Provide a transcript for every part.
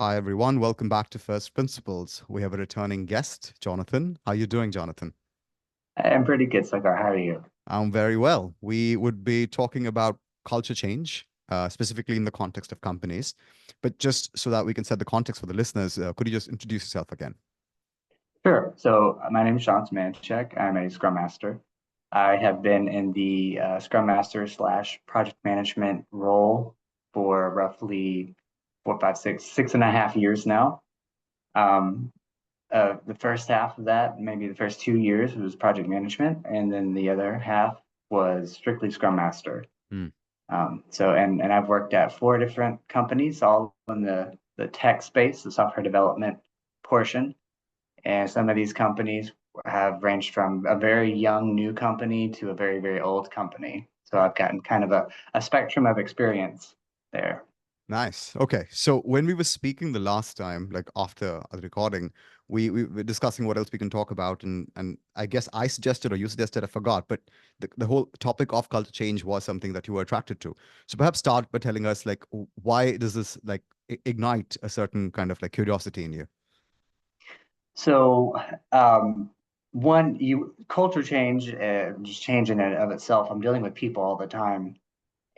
Hi, everyone. Welcome back to First Principles. We have a returning guest, Jonathan. How are you doing, Jonathan? I'm pretty good, Saagar. How are you? I'm very well. We would be talking about culture change, specifically in the context of companies. But just so that we can set the context for the listeners, could you just introduce yourself again? Sure. So my name is Manshack. I'm a Scrum Master. I have been in the Scrum Master slash project management role for roughly 6.5 years now. Um, the first half of that, maybe the first 2 years, was project management, and then the other half was strictly Scrum Master. Hmm. And I've worked at four different companies, all in the tech space, the software development portion. And some of these companies have ranged from a very young new company to a very, very old company. So I've gotten kind of a spectrum of experience there. Nice. Okay. So when we were speaking the last time, like after the recording, we were discussing what else we can talk about. And I guess I suggested or you suggested, I forgot, but the whole topic of culture change was something that you were attracted to. So perhaps start by telling us like why does this like ignite a certain kind of like curiosity in you? So um, one, you culture change, just change in and of itself. I'm dealing with people all the time.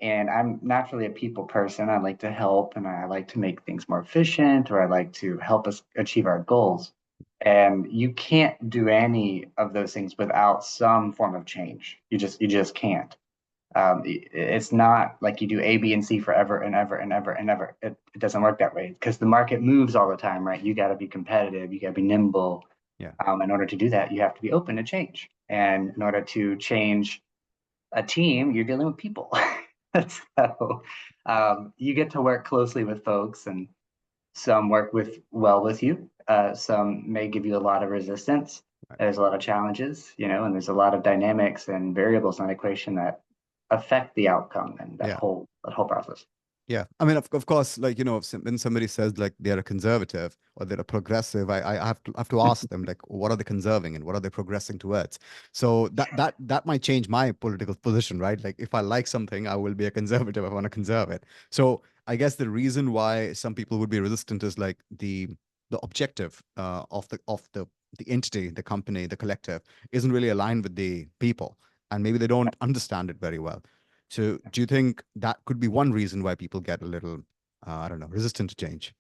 And I'm naturally a people person. I like to help and I like to make things more efficient, or I like to help us achieve our goals. And you can't do any of those things without some form of change. You just can't. It's not like you do A, B, and C forever and ever and ever and ever. It doesn't work that way because the market moves all the time, right? You got to be competitive. You got to be nimble. Yeah. In order to do that, you have to be open to change. And in order to change a team, you're dealing with people. So you get to work closely with folks, and some work with you. Some may give you a lot of resistance. Right. There's a lot of challenges, and there's a lot of dynamics and variables in the equation that affect the outcome and that Yeah. whole process. Yeah, I mean, of course, like if when somebody says like they're a conservative or they're a progressive, I have to ask them like, what are they conserving and what are they progressing towards? So that might change my political position, right? Like, if I like something, I will be a conservative. I want to conserve it. So I guess the reason why some people would be resistant is like the objective of the entity, the company, the collective isn't really aligned with the people, and maybe they don't understand it very well. So do you think that could be one reason why people get a little, I don't know, resistant to change?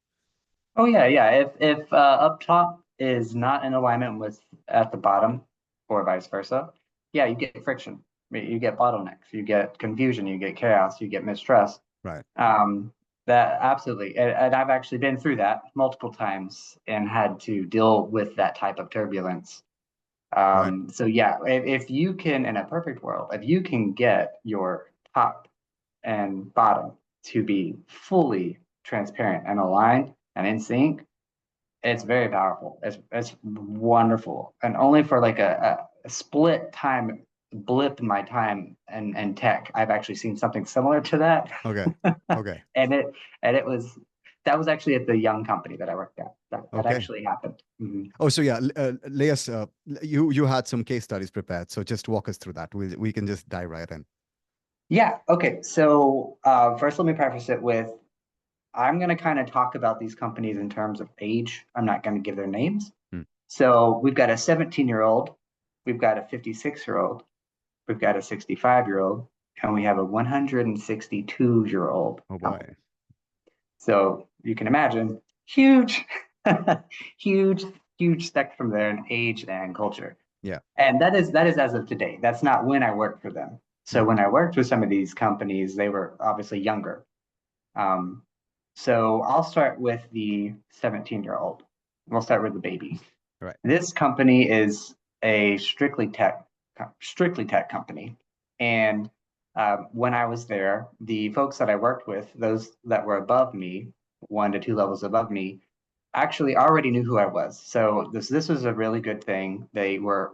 Oh yeah, yeah. If up top is not in alignment with at the bottom, or vice versa, yeah, you get friction. You get bottlenecks. You get confusion. You get chaos. You get mistrust. Right. Um, that absolutely, and I've actually been through that multiple times and had to deal with that type of turbulence. Right. So yeah, if you can, in a perfect world, if you can get your top and bottom to be fully transparent and aligned and in sync, it's very powerful. It's wonderful, and only for like a split time blip in my time and tech, I've actually seen something similar to that. Okay. Okay. and it and it was that was actually at the young company that I worked at. That Okay. actually happened. Mhm. Oh, so yeah, lay us, you had some case studies prepared, so just walk us through that. We can just dive right in. Yeah. Okay. So first, let me preface it with I'm going to kind of talk about these companies in terms of age. I'm not going to give their names. Hmm. So we've got a 17-year-old, we've got a 56-year-old, we've got a 65-year-old, and we have a 162-year-old Oh boy. couple. So you can imagine huge, huge, huge spectrum there in age and culture. Yeah. And that is as of today. That's not when I worked for them. So Hmm. when I worked with some of these companies, they were obviously younger. Um, so I'll start with the 17-year-old. We'll start with the baby. Right. This company is a strictly tech company. And when I was there, the folks that I worked with, those that were above me, 1 to 2 levels above me, actually already knew who I was. So this was a really good thing. They were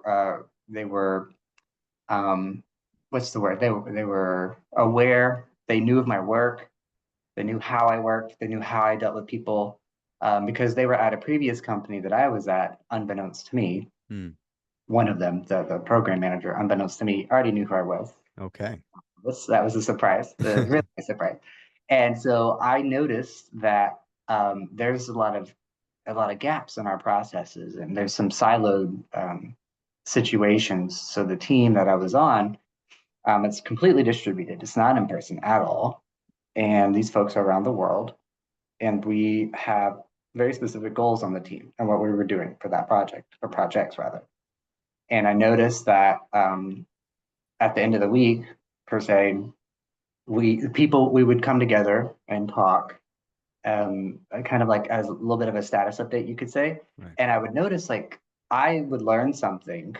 what's the word? They were aware. They knew of my work. They knew how I worked. They knew how I dealt with people, because they were at a previous company that I was at, unbeknownst to me. Hmm. One of them, the program manager, unbeknownst to me, already knew who I was. Okay. That was a surprise, really a surprise. And so I noticed that there's a lot of gaps in our processes, and there's some siloed situations. So the team that I was on, it's completely distributed. It's not in person at all, and these folks are around the world, and we have very specific goals on the team and what we were doing for that project, or projects rather. And I noticed that at the end of the week, per se, we would come together and talk, kind of like as a little bit of a status update, you could say. Right. And I would notice like I would learn something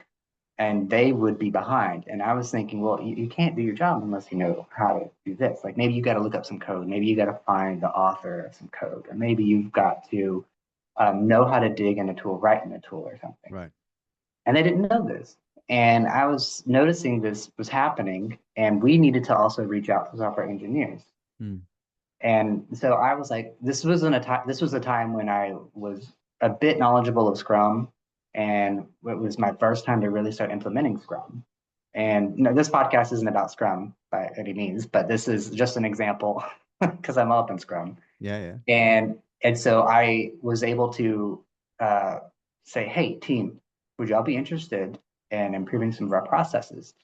and they would be behind. And I was thinking, well, you can't do your job unless you know how to do this. Like maybe you got to look up some code. Maybe you got to find the author of some code. Or maybe you've got to know how to dig in a tool, write in a tool or something. Right. And they didn't know this. And I was noticing this was happening, and we needed to also reach out to software engineers. Mm. And so I was like, this was a time when I was a bit knowledgeable of Scrum, and it was my first time to really start implementing Scrum. And this podcast isn't about Scrum by any means, but this is just an example because I'm up in Scrum. Yeah. And so I was able to say, hey, team, would y'all be interested in improving some of our processes?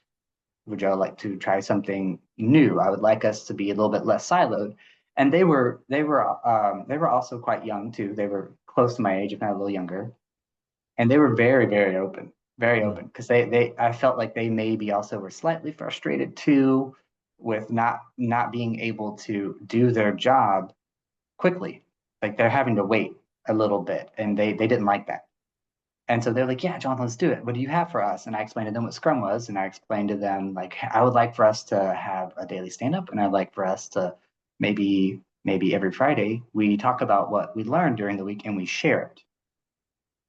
Would y'all like to try something new? I would like us to be a little bit less siloed. And they were also quite young too. They were close to my age, if not a little younger. And they were very, very open, because I felt like they maybe also were slightly frustrated too with not being able to do their job quickly. Like they're having to wait a little bit, and they didn't like that. And so they're like, yeah, John, let's do it. What do you have for us? And I explained to them what Scrum was. And I explained to them, like, I would like for us to have a daily stand-up. And I'd like for us to maybe every Friday, we talk about what we learned during the week and we share it.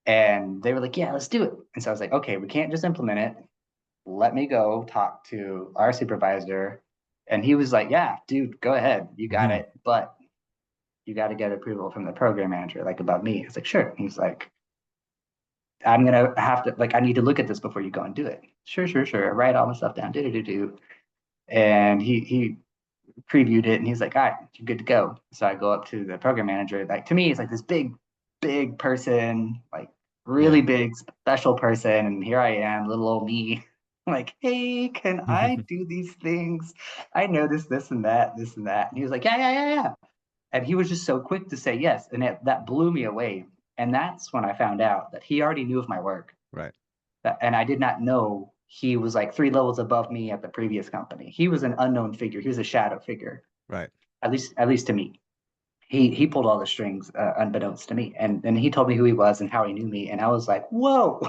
And they were like, yeah, let's do it. And so I was like, okay, we can't just implement it. Let me go talk to our supervisor. And he was like, yeah, dude, go ahead. You got it. But you got to get approval from the program manager, like above me. I was like, sure. And he's like, I'm gonna have to, like, I need to look at this before you go and do it. Sure. Write all my stuff down. Do. And he previewed it, and he's like, all right, you're good to go. So I go up to the program manager. Like to me, it's like this big person, like really big special person. And here I am, little old me, like, hey, can I do these things? I know this and that. And he was like, yeah. And he was just so quick to say yes. And that blew me away. And that's when I found out that he already knew of my work. Right. And I did not know he was like 3 levels above me at the previous company. He was an unknown figure. He was a shadow figure. Right. At least to me. He pulled all the strings unbeknownst to me. And he told me who he was and how he knew me. And I was like, whoa.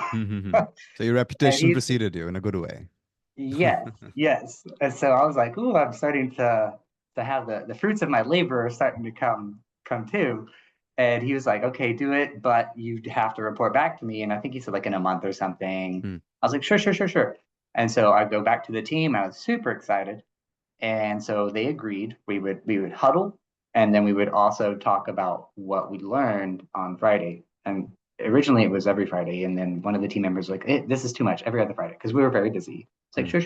So your reputation preceded you in a good way. Yes. And so I was like, ooh, I'm starting to have the fruits of my labor are starting to come too. And he was like, okay, do it, but you have to report back to me. And I think he said like in a month or something. I was like, sure. And so I go back to the team. I was super excited. And so they agreed we would huddle, and then we would also talk about what we learned on Friday. And originally it was every Friday. And then one of the team members was like, this is too much, every other Friday, because we were very busy. It's like, sure.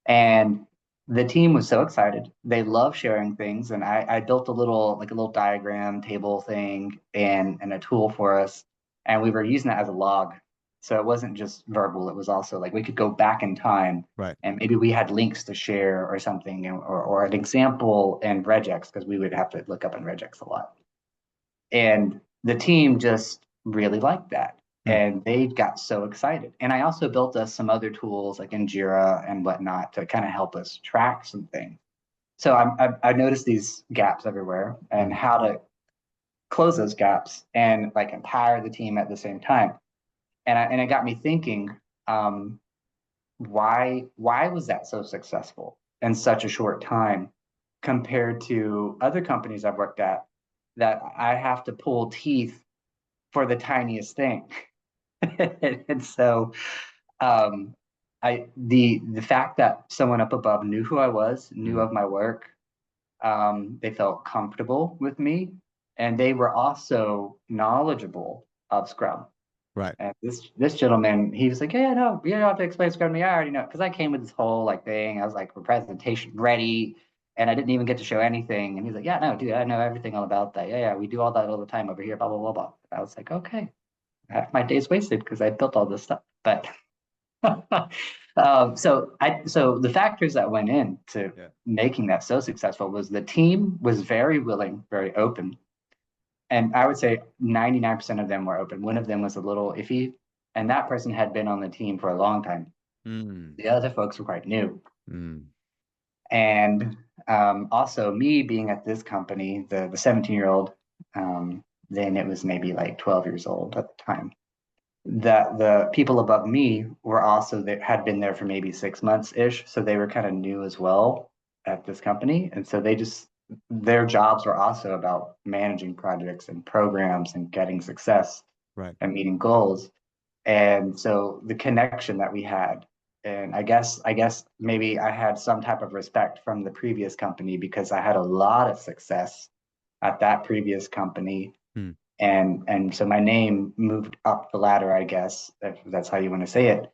And the team was so excited. They love sharing things. And I built a little diagram table thing and a tool for us. And we were using that as a log. So it wasn't just verbal. It was also like we could go back in time. Right. And maybe we had links to share or something, or an example in regex, because we would have to look up in regex a lot. And the team just really liked that. And they got so excited. And I also built us some other tools like in Jira and whatnot to kind of help us track some things. So I noticed these gaps everywhere and how to close those gaps and like empower the team at the same time. And it got me thinking, why was that so successful in such a short time compared to other companies I've worked at that I have to pull teeth for the tiniest thing. And so the fact that someone up above knew who I was, knew of my work, they felt comfortable with me, and they were also knowledgeable of Scrum. Right. And this gentleman, he was like, yeah, no, you don't have to explain Scrum to me. I already know, because I came with this whole like thing. I was like, for presentation ready, And I didn't even get to show anything. And he's like, yeah, no, dude, I know everything all about that. Yeah, we do all that all the time over here, blah, blah, blah, blah. I was like, okay, half my day's wasted because I built all this stuff. But so the factors that went into making that so successful was the team was very willing, very open. And I would say 99% of them were open. One of them was a little iffy, and that person had been on the team for a long time. The other folks were quite new. And also me being at this company, the 17-year-old, then it was maybe like 12 years old at the time. The people above me were also that had been there for maybe 6 months ish, so they were kind of new as well at this company, and so their jobs were also about managing projects and programs and getting success and meeting goals. And so the connection that we had, and I guess maybe I had some type of respect from the previous company because I had a lot of success at that previous company. And so my name moved up the ladder, I guess, if that's how you want to say it.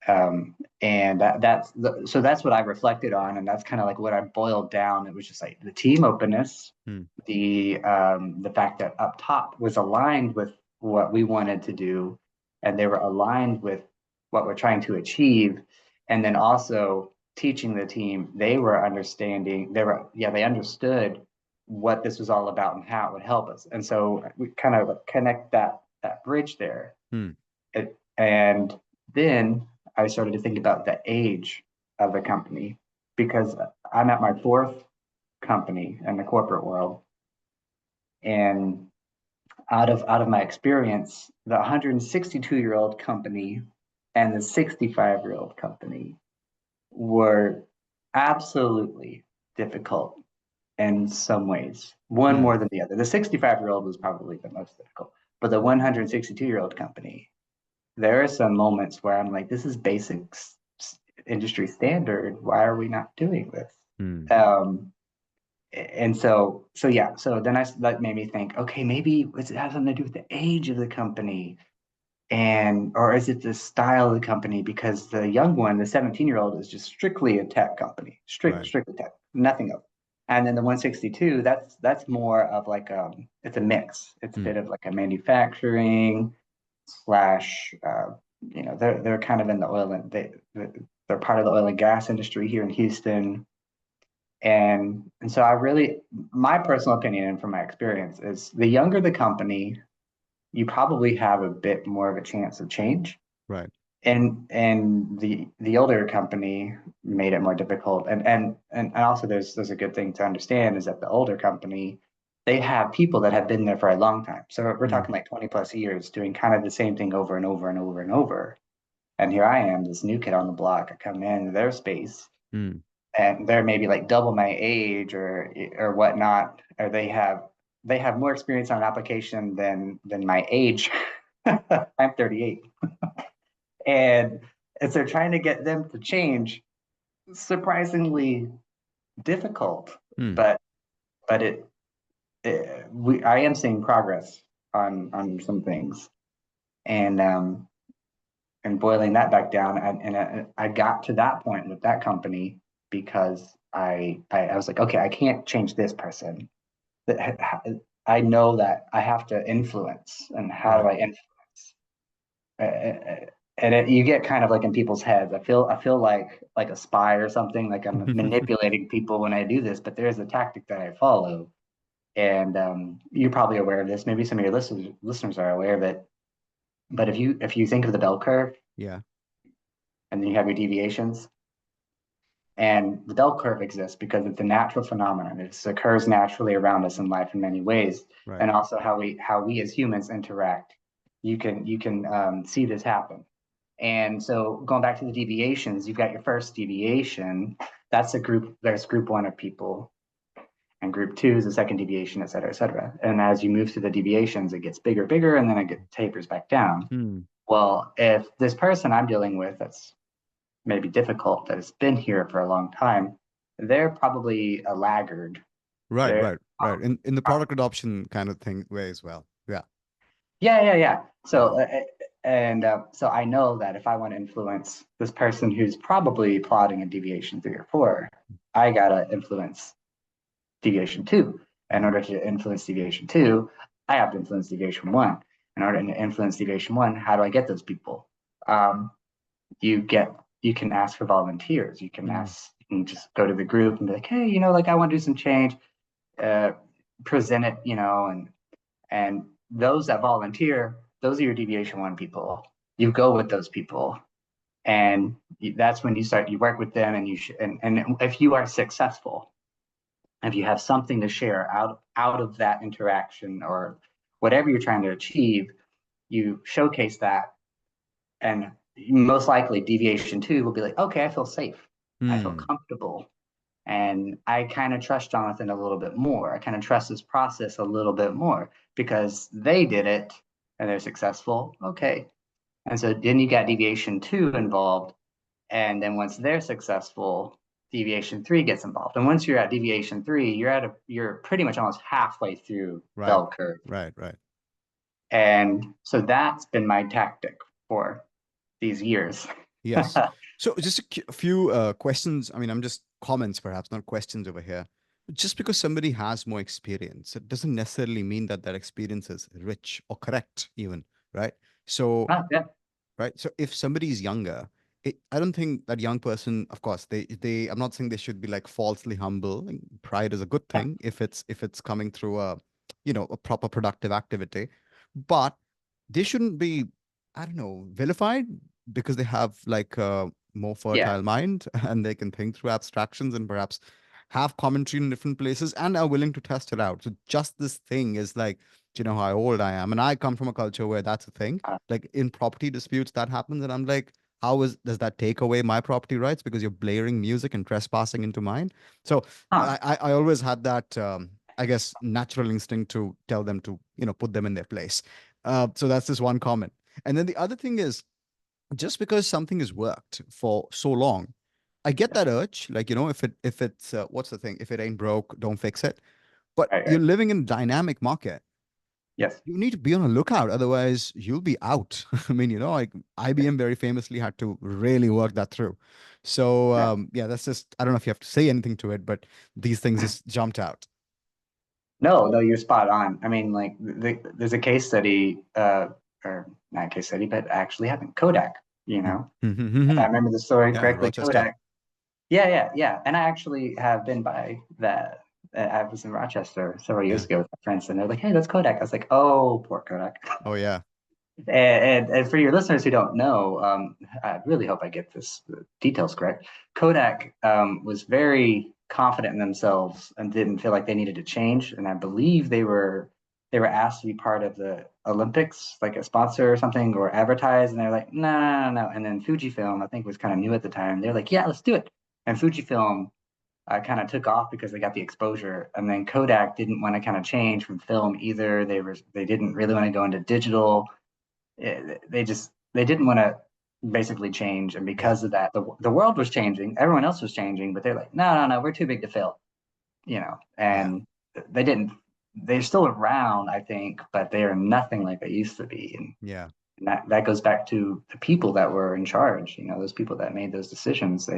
And so that's what I reflected on, and that's kind of like what I boiled down. It was just like the team openness, the fact that up top was aligned with what we wanted to do, and they were aligned with what we're trying to achieve, and then also teaching the team. They were understanding. They understood what this was all about and how it would help us. And so we kind of connect that bridge there. And then I started to think about the age of the company, because I'm at my fourth company in the corporate world. And out of my experience, the 162-year-old company and the 65-year-old company were absolutely difficult in some ways, one more than the other. The 65-year-old was probably the most difficult, but the 162-year-old company, there are some moments where I'm like, this is basic industry standard. Why are we not doing this? And so then that made me think, okay, maybe it has something to do with the age of the company, or is it the style of the company? Because the young one, the 17-year-old, is just strictly a tech company, strictly tech, nothing else. And then the 162, that's more of like it's a mix. It's a bit of like a manufacturing slash, they're kind of in the oil and they're part of the oil and gas industry here in Houston. And so my personal opinion and from my experience is the younger the company, you probably have a bit more of a chance of change. And the older company made it more difficult. And also there's a good thing to understand is that the older company, they have people that have been there for a long time. So we're talking like 20 plus years doing kind of the same thing over and over and over and over. And here I am, this new kid on the block. I come in their space and they're maybe like double my age or whatnot, or they have more experience on an application than my age. I'm 38. And so trying to get them to change, surprisingly difficult, but I am seeing progress on some things, and boiling that back down, and I got to that point with that company because I was like, okay, I can't change this person. I know that I have to influence, and how do I influence? And you get kind of like in people's heads. I feel like a spy or something, like I'm manipulating people when I do this, but there's a tactic that I follow. And you're probably aware of this. Maybe some of your listeners are aware of it. But if you think of the bell curve, and then you have your deviations, and the bell curve exists because it's a natural phenomenon. It occurs naturally around us in life in many ways, and also how we as humans interact. You can see this happen. And so going back to the deviations, you've got your first deviation. That's there's group one of people. And group two is the second deviation, et cetera, et cetera. And as you move through the deviations, it gets bigger, and then it tapers back down. Well, if this person I'm dealing with that's maybe difficult, that has been here for a long time, they're probably a laggard. Right. In the product adoption kind of thing way as well. Yeah. So so I know that if I want to influence this person who's probably plotting a deviation 3 or 4, I gotta influence deviation 2. In order to influence deviation 2, I have to influence deviation 1. In order to influence deviation 1, how do I get those people? Um, you can ask for volunteers. You can Mm. ask, you can just go to the group and be like, hey, like I want to do some change, uh, present it, and those that volunteer, those are your deviation 1 people. You go with those people, and that's when you work with them, and and if you are successful, if you have something to share out of that interaction or whatever you're trying to achieve, you showcase that, and most likely deviation 2 will be like, okay, I feel safe, I feel Hmm. comfortable, and I kind of trust Jonathan a little bit more. I kind of trust this process a little bit more because they did it and they're successful. Okay. And so then you got deviation 2 involved. And then once they're successful, deviation 3 gets involved. And once you're at deviation 3, you're pretty much almost halfway through Right. bell curve. Right. Right. And so that's been my tactic for these years. Yes. So just a few questions. I mean, I'm just comments, perhaps not questions over here. Just because somebody has more experience, it doesn't necessarily mean that that experience is rich or correct, even, right? So, Yeah. right. So if somebody is younger, I don't think that young person, of course, I'm not saying they should be like falsely humble. And pride is a good thing if it's coming through a proper productive activity, but they shouldn't be, I don't know, vilified because they have like a more Yeah. fertile mind and they can think through abstractions and perhaps have commentary in different places and are willing to test it out. So just this thing is like, do you know how old I am? And I come from a culture where that's a thing. Like in property disputes, that happens, and I'm like, does that take away my property rights because you're blaring music and trespassing into mine? So Huh. I always had that I guess natural instinct to tell them to put them in their place. So that's just one comment. And then the other thing is, just because something has worked for so long, I get that urge. Like, if it's what's the thing? If it ain't broke, don't fix it. But Right. you're Right. living in a dynamic market. Yes. You need to be on a lookout, otherwise you'll be out. I mean, like Yeah. IBM very famously had to really work that through. So Yeah. yeah, that's just, I don't know if you have to say anything to it, but these things just jumped out. No, no, you're spot on. I mean, like there's a case study, or not a case study, but actually happened. Kodak, if I Mhm. remember the story Yeah, correctly, Rochester. Kodak. Yeah, yeah, yeah. And I actually have been by that. I was in Rochester several years Yeah. ago with my friends, and they're like, "Hey, that's Kodak." I was like, "Oh, poor Kodak." Oh yeah. And for your listeners who don't know, I really hope I get this details correct. Kodak was very confident in themselves and didn't feel like they needed to change. And I believe they were asked to be part of the Olympics, like a sponsor or something, or advertise, and they're like, no, no, no, no. And then Fujifilm, I think, was kind of new at the time. They're like, yeah, let's do it. And Fujifilm kind of took off because they got the exposure. And then Kodak didn't want to kind of change from film either. They didn't really want to go into digital. They didn't want to basically change, and Yeah. because of that, the world was changing, everyone else was changing, but they're like, no, no, no, we're too big to fail, Yeah. and they didn't. They're still around, I think, but they are nothing like they used to be, Yeah. and that goes back to the people that were in charge. Those people that made those decisions.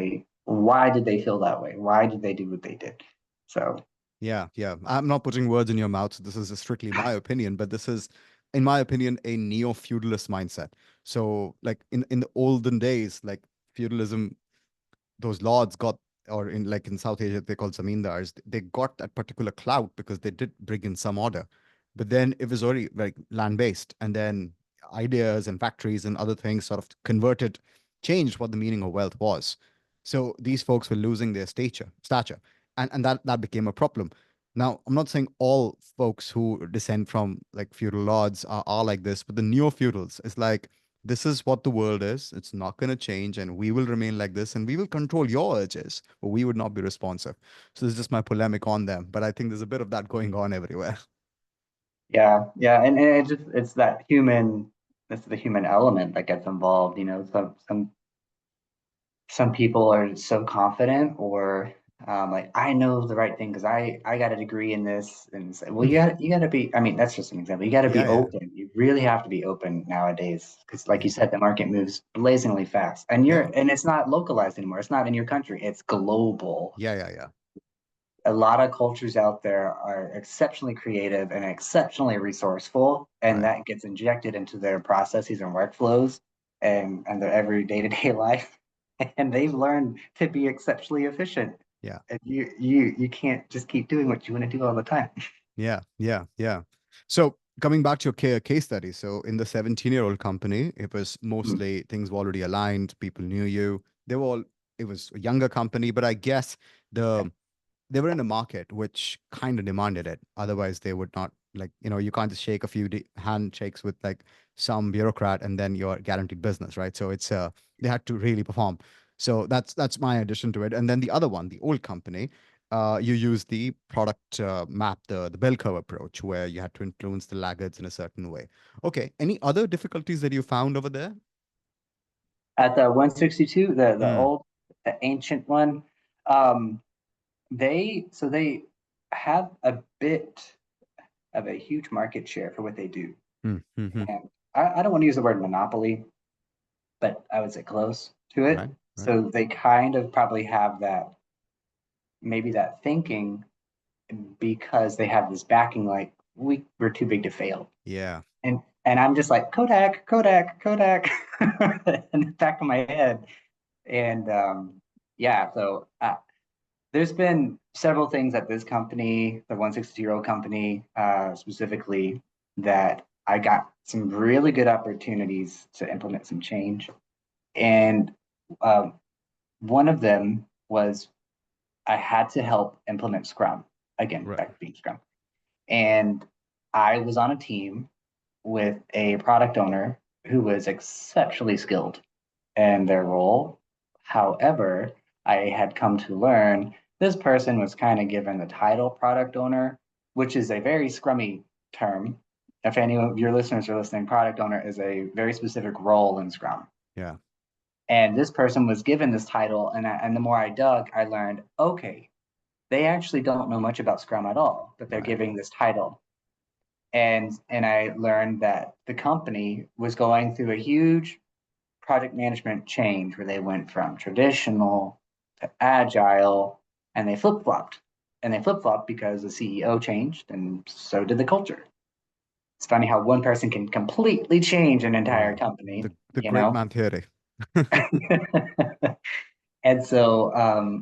Why did they feel that way? Why did they do what they did? So Yeah, yeah. I'm not putting words in your mouth. This is strictly my opinion, but this is, in my opinion, a neo-feudalist mindset. So, like in the olden days, like feudalism, those lords got, or in South Asia, they called zamindars. They got that particular clout because they did bring in some order, but then it was already like land-based, and then ideas and factories and other things sort of converted, changed what the meaning of wealth was. So these folks were losing their stature, and that became a problem. Now, I'm not saying all folks who descend from like feudal lords are like this, but the neo-feudals is like, this is what the world is. It's not going to change, and we will remain like this, and we will control your urges, but we would not be responsive. So this is just my polemic on them. But I think there's a bit of that going on everywhere. yeah, yeah, and it's the human element that gets involved. Some people are so confident, or Like I know the right thing because I got a degree in this, and say, well, you gotta be. I mean, that's just an example. You got to be Yeah, yeah, open. You really have to be open nowadays because, like you yeah, said, the market moves blazingly fast, and yeah, it's not localized anymore. It's not in your country. It's global. yeah, yeah, yeah. A lot of cultures out there are exceptionally creative and exceptionally resourceful, and Right. that gets injected into their processes and workflows and their every day-to-day life. And they've learned to be exceptionally efficient. Yeah. And you can't just keep doing what you want to do all the time. Yeah, yeah, yeah. So coming back to your case study, so in the 17-year-old company, it was Mm, mostly things were already aligned, people knew you. They were all, it was a younger company, but I guess yeah. they were in a market which kind of demanded it. Otherwise, they would not, like, you can't just shake a few handshakes with like some bureaucrat and then you're guaranteed business, right? So it's they had to really perform. So that's my addition to it. And then the other one, the old company, you use the product map, the bell curve approach, where you had to influence the laggards in a certain way. Okay. Any other difficulties that you found over there? At the 162, the Hmm. old, the ancient one, um, they have a bit of a huge market share for what they do. Hmm. Hmm. Hmm. And I don't want to use the word monopoly, but I would say close to it. Right. Right. So they kind of probably have that, maybe that thinking because they have this backing like we're too big to fail. Yeah. And I'm just like Kodak, Kodak, Kodak in the back of my head. And yeah, so there's been several things at this company, the 160-year-old company specifically, that I got some really good opportunities to implement some change. And um, one of them was I had to help implement Scrum. Again, Right. back to being Scrum. And I was on a team with a product owner who was exceptionally skilled in their role. However, I had come to learn this person was kind of given the title product owner, which is a very scrummy term. If any of your listeners are listening, product owner is a very specific role in Scrum. Yeah. And this person was given this title, and the more I dug, I learned, okay, they actually don't know much about Scrum at all, but they're Right. giving this title. And I learned that the company was going through a huge project management change where they went from traditional to agile, and they flip-flopped. And they flip-flopped because the CEO changed and so did the culture. It's funny how one person can completely change an entire Wow. company, The you great know? man theory. And so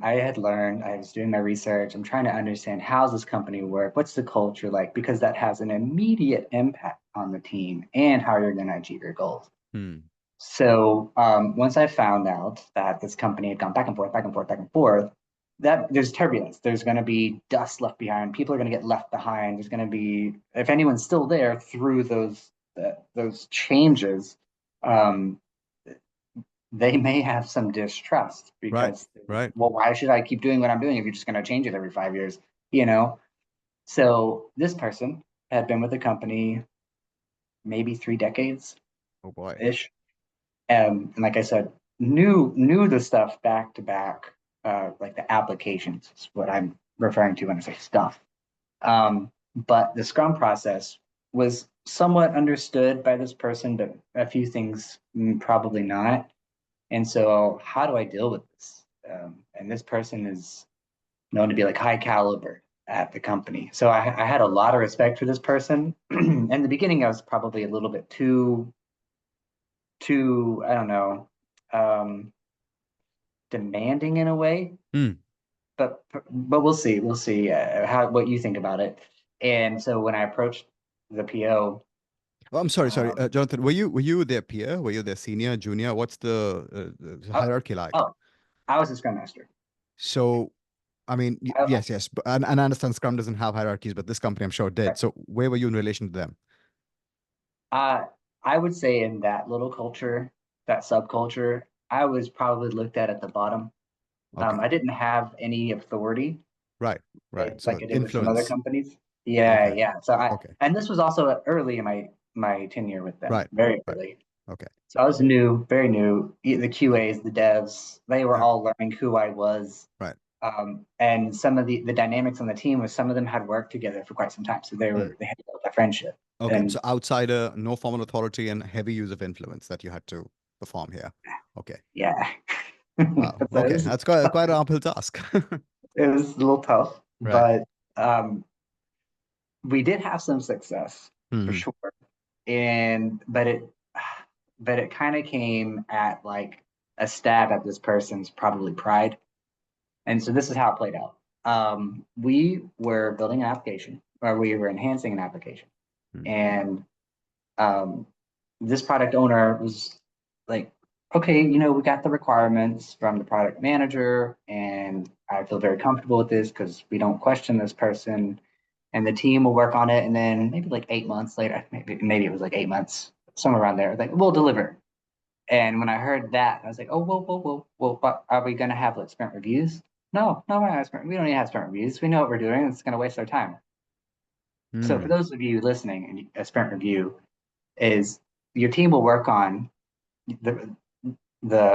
I had learned, I was doing my research. I'm trying to understand how does this company work? What's the culture like? Because that has an immediate impact on the team and how you're going to achieve your goals. Hmm. So once I found out that this company had gone back and forth, back and forth, back and forth, that there's turbulence. There's going to be dust left behind. People are going to get left behind. There's going to be, if anyone's still there through those changes, um, they may have some distrust Right. because, Right. well, why should I keep doing what I'm doing if you're just going to change it every 5 years? You know. So this person had been with the company maybe 3 decades Oh boy. ish. And like I said, knew the stuff back to back, like the applications is what I'm referring to when I say stuff. But the Scrum process was somewhat understood by this person, but a few things probably not. And so, how do I deal with this? And this person is known to be like high caliber at the company. So I had a lot of respect for this person. In the beginning, I was probably a little bit too, I don't know, um, demanding in a way, Hmm. but we'll see how what you think about it. And so when I approached the PO, Oh, I'm sorry, um, Jonathan. Were you their peer? Were you their senior, junior? What's the oh, hierarchy like? oh, I was a Scrum Master. So, I mean, I, yes, yes, and I understand Scrum doesn't have hierarchies, but this company I'm sure did. So, where were you in relation to them? I I would say in that little culture, that subculture, I was probably looked at the bottom. Okay, I didn't have any authority, right, right. right, So like I did with some other influence. companies. Yeah, Okay, yeah. So okay, and this was also early in my tenure with them, right, very right. early. Okay, So I was new, very new. The QAs, the devs, they were yeah, all learning who I was. right. And some of the dynamics on the team was some of them had worked together for quite some time, so they had built a friendship. Okay, And so outsider, no formal authority, and heavy use of influence that you had to perform here. Okay. yeah, Wow. it Okay, was, that's quite an uphill task. it was a little tough, Right. but we did have some success for Hmm. sure. And but it kind of came at like a stab at this person's probably pride. And so this is how it played out. We were building an application, or we were enhancing an application, and um, this product owner was like, okay, you know, we got the requirements from the product manager, and I feel very comfortable with this because we don't question this person, and the team will work on it. And then maybe like 8 months later, maybe it was like 8 months, somewhere around there, like we'll deliver. And when I heard that, I was like, oh, whoa, but are we going to have like sprint reviews? No, no, we don't need to have sprint reviews. We know what we're doing. It's going to waste our time. So for Hmm. those of you listening, a sprint review is your team will work on the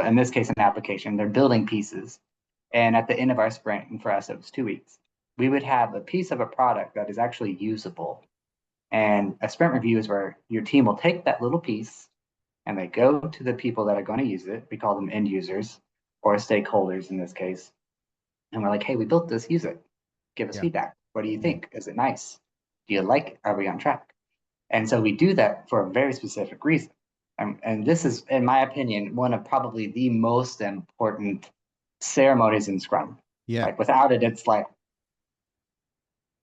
in this case, an application. They're building pieces. And at the end of our sprint, and for us, it was 2 weeks, we would have a piece of a product that is actually usable. And a sprint review is where your team will take that little piece and they go to the people that are going to use it. We call them end users or stakeholders in this case. And we're like, hey, we built this, use it. Give us Yeah. feedback. What do you think? Is it nice? Do you like it? Are we on track? And so we do that for a very specific reason. And this is, in my opinion, one of probably the most important ceremonies in Scrum. Yeah. Like without it, it's like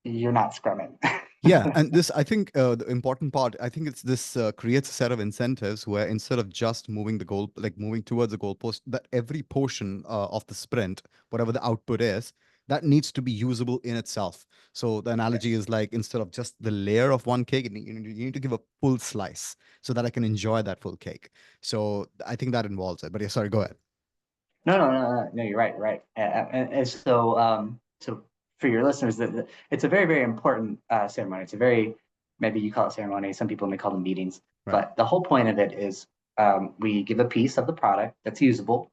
you're not Scrumming. Yeah, and this, I think, the important part, I think it's this creates a set of incentives where instead of just moving the goal, like moving towards the goalpost, that every portion of the sprint, whatever the output is, that needs to be usable in itself. So the analogy Yes. is like instead of just the layer of one cake, you need to give a full slice so that I can enjoy that full cake. So I think that involves it. But yeah, sorry, go ahead. No, you're right, right. And so, so for your listeners, it's a very, very important ceremony. It's a very, maybe you call it ceremony. Some people may call them meetings, Right. but the whole point of it is we give a piece of the product that's usable,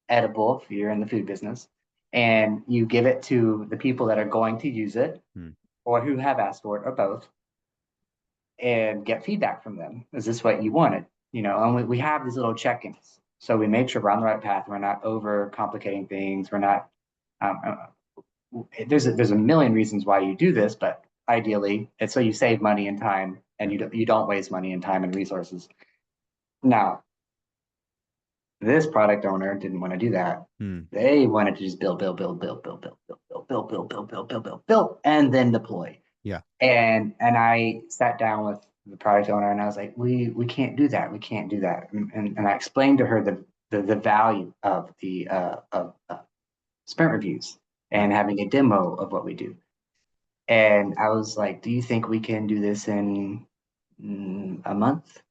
edible if you're in the food business, and you give it to the people that are going to use it Hmm. or who have asked for it or both, and get feedback from them. Is this what you wanted? You know, and we have these little check-ins. So we make sure we're on the right path. We're not over complicating things. We're not. There's a million reasons why you do this, but ideally, it's so you save money and time, and you don't waste money and time and resources. Now, this product owner didn't want to do that. Hmm. They wanted to just build, and then deploy. Yeah. And I sat down with the product owner and I was like, we can't do that. We can't do that. And I explained to her the value of the sprint reviews Right. and having a demo of what we do. And I was like, do you think we can do this in a month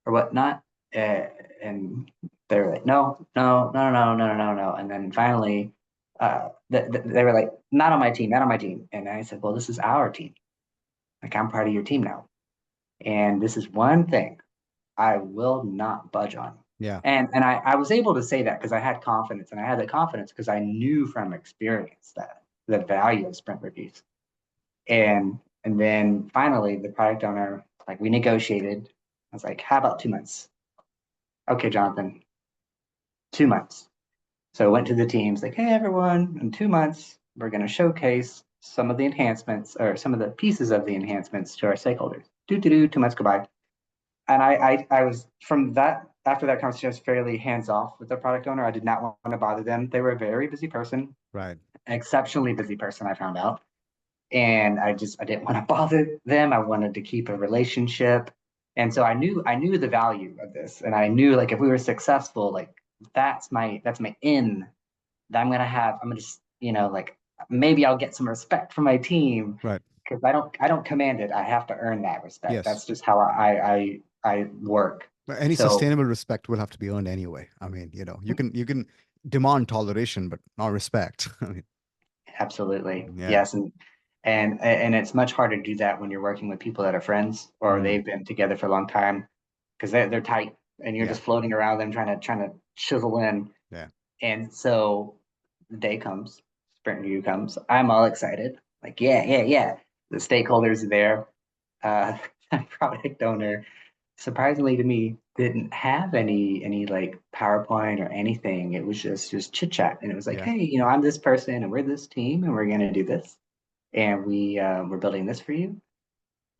or whatnot? And they were like, no. And then finally, they were like, not on my team, not on my team. And I said, well, this is our team. Like I'm part of your team now. And this is one thing I will not budge on. Yeah. And I was able to say that because I had confidence, and I had that confidence because I knew from experience that the value of sprint reviews. And then finally the product owner, like we negotiated. I was like, how about 2 months? Okay, Jonathan, 2 months. So I went to the teams like, hey everyone, in 2 months, we're gonna showcase some of the enhancements or some of the pieces of the enhancements to our stakeholders. 2 months go by. And I was from that after that conversation, I was fairly hands off with the product owner. I did not want to bother them. They were a very busy person, Right. an exceptionally busy person, I found out. And I didn't want to bother them. I wanted to keep a relationship. And so I knew the value of this. And I knew like if we were successful, like that's my in that I'm gonna just, like maybe I'll get some respect from my team Right. because I don't command it. I have to earn that respect. Yes. That's just how I work. But any So sustainable respect will have to be earned anyway. I mean, you can demand toleration, but not respect. I mean, absolutely. yeah. Yes. And it's much harder to do that when you're working with people that are friends or Mm, they've been together for a long time because they're tight and you're yeah. just floating around them trying to chisel in. Yeah. And so the day comes, sprint review comes. I'm all excited. Like, yeah. The stakeholders are there. Product owner, surprisingly to me, didn't have any like PowerPoint or anything. It was just chit chat. And it was like, Yeah. hey, I'm this person and we're this team and we're gonna do this. And we're building this for you.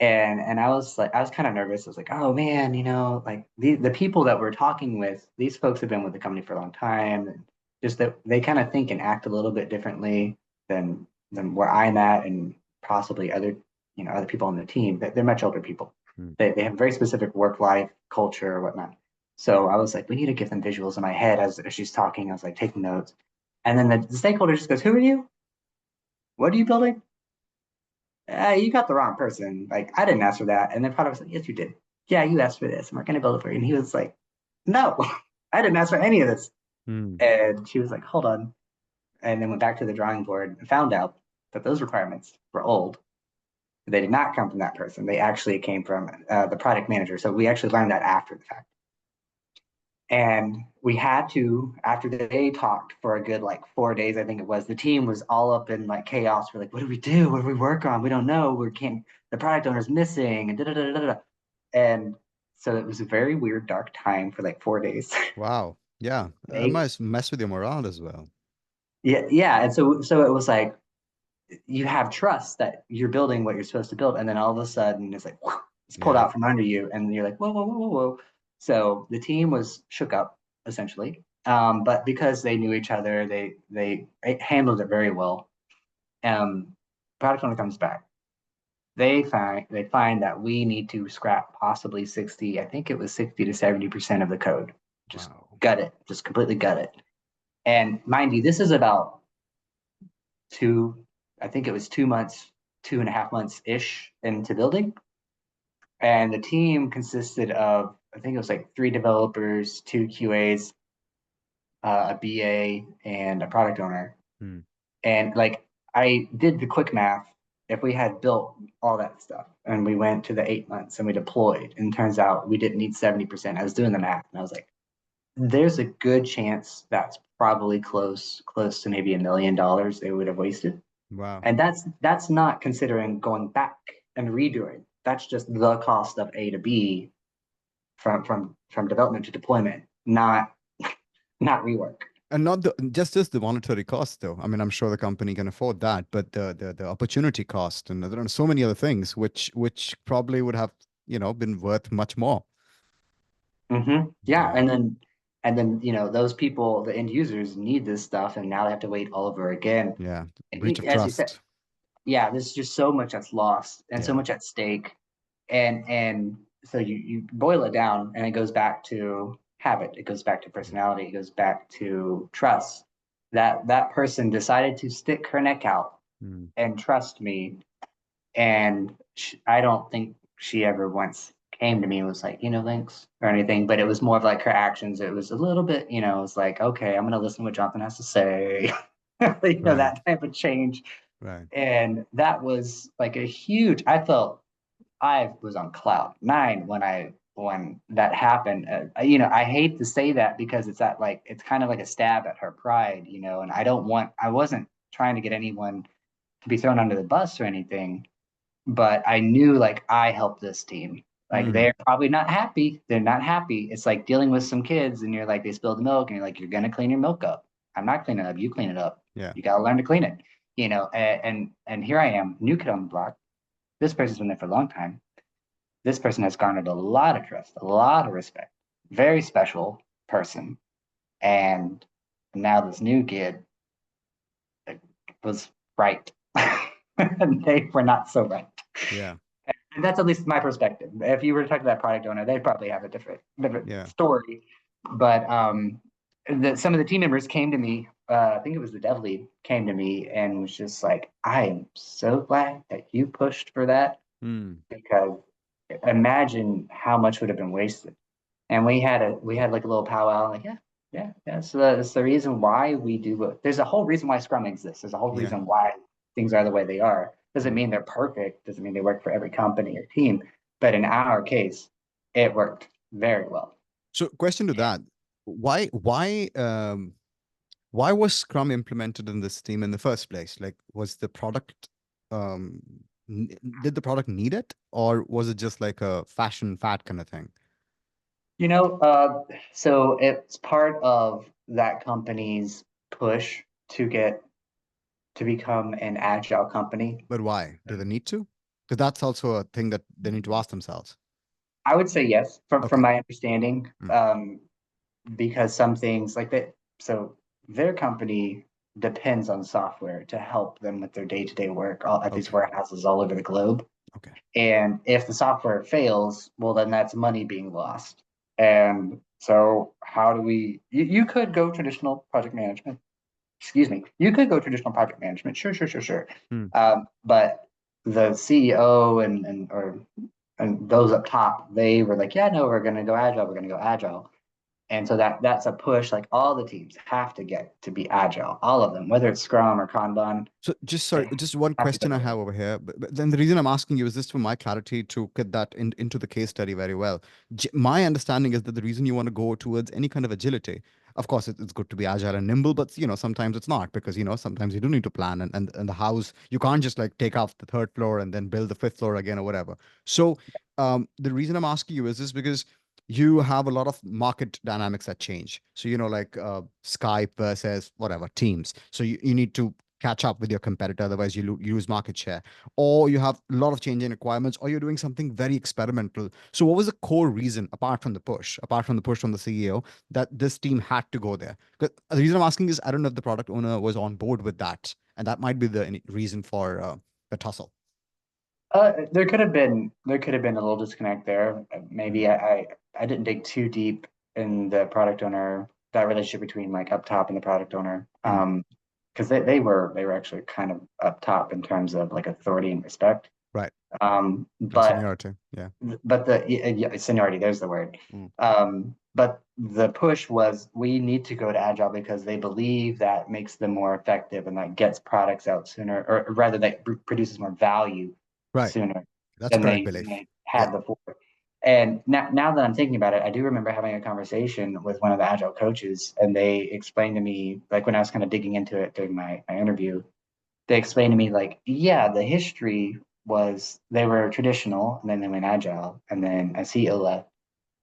And I was like, I was kind of nervous. I was like, oh man, like the people that we're talking with, these folks have been with the company for a long time, and just that they kind of think and act a little bit differently than where I'm at, and possibly other people on the team. They're much older people. Mm. They have very specific work life culture or whatnot. So I was like, we need to give them visuals in my head as she's talking. I was like taking notes, and then the stakeholder just goes, "Who are you? What are you building?" You got the wrong person. Like, I didn't ask for that. And then product was like, yes, you did. Yeah, you asked for this, and we're going to build it for you. And he was like, no, I didn't ask for any of this. Mm. And she was like, hold on. And then went back to the drawing board and found out that those requirements were old. They did not come from that person. They actually came from the product manager. So we actually learned that after the fact. And we had to, after they talked for a good like 4 days, I think it was, the team was all up in like chaos. We're like, what do we do? What do we work on? We don't know. We can't, the product owner's missing and da da da da da. And so it was a very weird, dark time for like 4 days. Wow. Yeah. That They, must mess with your morale as well. yeah. And so it was like, you have trust that you're building what you're supposed to build. And then all of a sudden it's like, it's pulled Yeah. out from under you. And you're like, whoa. So the team was shook up essentially. But because they knew each other, they handled it very well. Um, Product owner comes back. They find that we need to scrap possibly 60, I think it was 60 to 70% of the code. Just Wow. gut it, just completely gut it. And mind you, this is about two, I think it was 2 months, 2.5 months ish into building. And the team consisted of, I think it was like 3 developers, 2 QAs, a BA, and a product owner. Mm. And like I did the quick math. If we had built all that stuff and we went to the 8 months and we deployed, and turns out we didn't need 70%. I was doing the math and I was like, there's a good chance that's probably close to maybe $1 million they would have wasted. Wow. And that's not considering going back and redoing. That's just the cost of A to B from development to deployment, not rework. And not just the monetary cost, though. I mean, I'm sure the company can afford that, but the opportunity cost, and there are so many other things which probably would have, been worth much more. Yeah, Yeah. and then those people, the end users, need this stuff, and now they have to wait all over again. Yeah. Breach And of as you said, trust. yeah, there's just so much that's lost and so Yeah. much at stake, and so you boil it down, and it goes back to habit, it goes back to personality, it goes back to trust. That person decided to stick her neck out Mm. and trust me, and I don't think she ever once came to me and was like, thanks or anything, but it was more of like her actions. It was a little bit, it was like, okay, I'm gonna listen to what Jonathan has to say, Right. that type of change. Right. And that was like a huge, I felt I was on cloud nine when that happened. I hate to say that because it's kind of like a stab at her pride, and I wasn't trying to get anyone to be thrown under the bus or anything, but I knew like I helped this team. Like Mm. they're probably not happy. They're not happy. It's like dealing with some kids and you're like, they spilled the milk and you're like, you're gonna clean your milk up. I'm not cleaning it up. You clean it up. Yeah. You gotta learn to clean it. And here I am, new kid on the block. This person's been there for a long time. This person has garnered a lot of trust, a lot of respect. Very special person. And now this new kid was right. And they were not so right. Yeah. And that's at least my perspective. If you were to talk to that product owner, they'd probably have a different Yeah. story. But some of the team members came to me. I think it was the dev lead came to me and was just like, "I am so glad that you pushed for that Mm. because imagine how much would have been wasted." And we had like a little powwow, like yeah. So that's the reason why we do it. There's a whole reason why Scrum exists. There's a whole Yeah. reason why things are the way they are. Doesn't Mm. mean they're perfect. Doesn't mean they work for every company or team. But in our case, it worked very well. So, question to that: Why Why was Scrum implemented in this team in the first place? Like, was the product, um, did the product need it, or was it just like a fashion fad kind of thing? You know, so it's part of that company's push to get to become an agile company. But why? Do they need to? Because that's also a thing that they need to ask themselves. I would say yes, from Okay. my understanding, Mm. because some things like that. So their company depends on software to help them with their day-to-day work all, at these Okay. warehouses all over the globe. Okay. And if the software fails, well, then that's money being lost. And so, how do we? You could go traditional project management. Excuse me. You could go traditional project management. Sure, sure, sure, sure. Mm. But the CEO and those up top, they were like, yeah, no, we're going to go agile. We're going to go agile. And so that's a push. Like all the teams have to get to be agile, all of them, whether it's Scrum or Kanban, So just sorry, they just one have to go question I there. have over here. But then the reason I'm asking you is this for my clarity to get that into the case study very well. My understanding is that the reason you want to go towards any kind of agility, of course, it's good to be agile and nimble, but sometimes it's not because sometimes you do need to plan and the house you can't just like take off the third floor and then build the fifth floor again or whatever. So the reason I'm asking you is this because you have a lot of market dynamics that change. So like Skype versus whatever Teams. So you need to catch up with your competitor, otherwise you lose market share, or you have a lot of changing requirements, or you're doing something very experimental. So what was the core reason, apart from the push from the CEO, that this team had to go there? Because the reason I'm asking is I don't know if the product owner was on board with that, and that might be the reason for the tussle. There could have been a little disconnect there. Maybe Mm. I didn't dig too deep in the product owner, that relationship between like up top and the product owner. Mm. Because they were actually kind of up top in terms of like authority and respect. Right. Um, And but seniority. Yeah. but the yeah, seniority, there's the word. Mm. But the push was we need to go to agile because they believe that makes them more effective and that gets products out sooner, or rather that produces more value Right. sooner That's a than correct than belief. they Yeah. had before. And now that I'm thinking about it, I do remember having a conversation with one of the agile coaches, and they explained to me, like when I was kind of digging into it during my interview, they explained to me like, yeah, the history was they were traditional and then they went agile, and then a CEO left,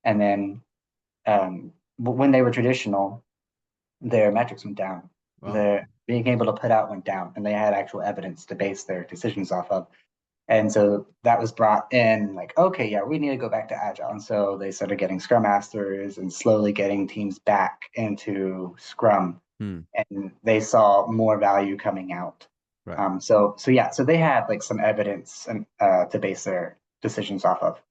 and then when they were traditional, their metrics went down. Wow. The being able to put out went down, and they had actual evidence to base their decisions off of. And so that was brought in like, okay, yeah, we need to go back to agile. And so they started getting scrum masters and slowly getting teams back into scrum. Hmm. And they saw more value coming out. Right. So yeah, so they had like some evidence and to base their decisions off of.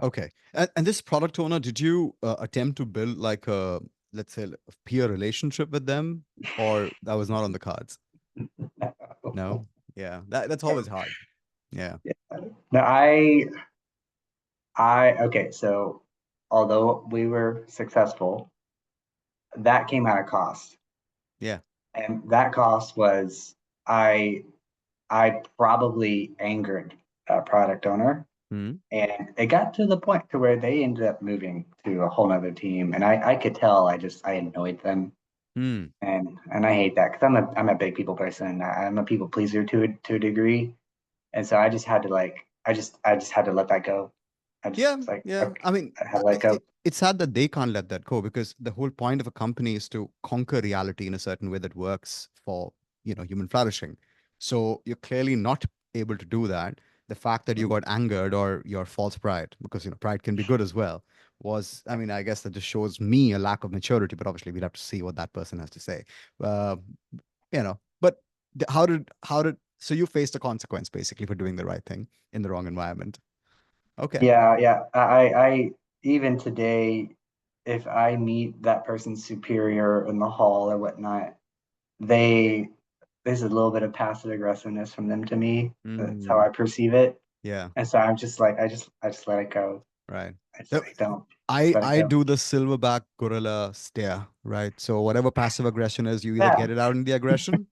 Okay. And this product owner, did you attempt to build like a, let's say, a peer relationship with them, or that was not on the cards? No? Yeah. That's always hard. Yeah. Now okay, so although we were successful, that came at a cost. Yeah. And that cost was I I probably angered a product owner, Hmm. and it got to the point to where they ended up moving to a whole nother team, and I could tell I annoyed them, Hmm. and I hate that because I'm a big people person. I'm a people pleaser to a degree, and so I just had to like I just had to let that go. I just Yeah. was like, Yeah. okay, I mean, I had to let go. it's sad that they can't let that go because the whole point of a company is to conquer reality in a certain way that works for, human flourishing. So you're clearly not able to do that. The fact that you got angered or your false pride, because, pride can be good as well, was, I mean, I guess that just shows me a lack of maturity, but obviously we'd have to see what that person has to say. Uh, but so you faced a consequence basically for doing the right thing in the wrong environment. Okay. Yeah, yeah. I even today, if I meet that person's superior in the hall or whatnot, they there's a little bit of passive aggressiveness from them to me. That's how Mm, I perceive it. yeah, And so I'm just like, I just let it go. right. I just So like don't just I let it I go. do the silverback gorilla stare, right? So whatever passive aggression is, you either Yeah, get it out in the aggression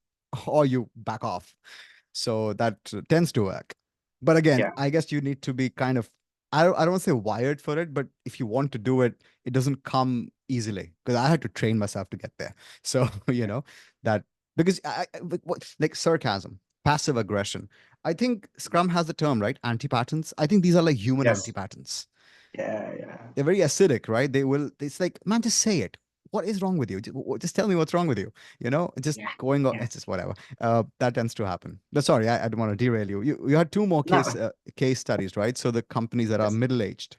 or you back off. So that tends to work. But again, yeah, I guess you need to be kind of, I don't want to say wired for it, but if you want to do it, it doesn't come easily because I had to train myself to get there. So, that because like sarcasm, passive aggression. I think Scrum has the term, right? Anti-patterns. I think these are like human Yes. anti-patterns. Yeah, yeah. They're very acidic, right? It's like, man, just say it. What is wrong with you? Just tell me what's wrong with you. Just Yeah. going on. Yeah. It's just whatever. That tends to happen. But sorry, I don't want to derail you. You had two more No. case studies, right? So the companies that are Yes. middle-aged.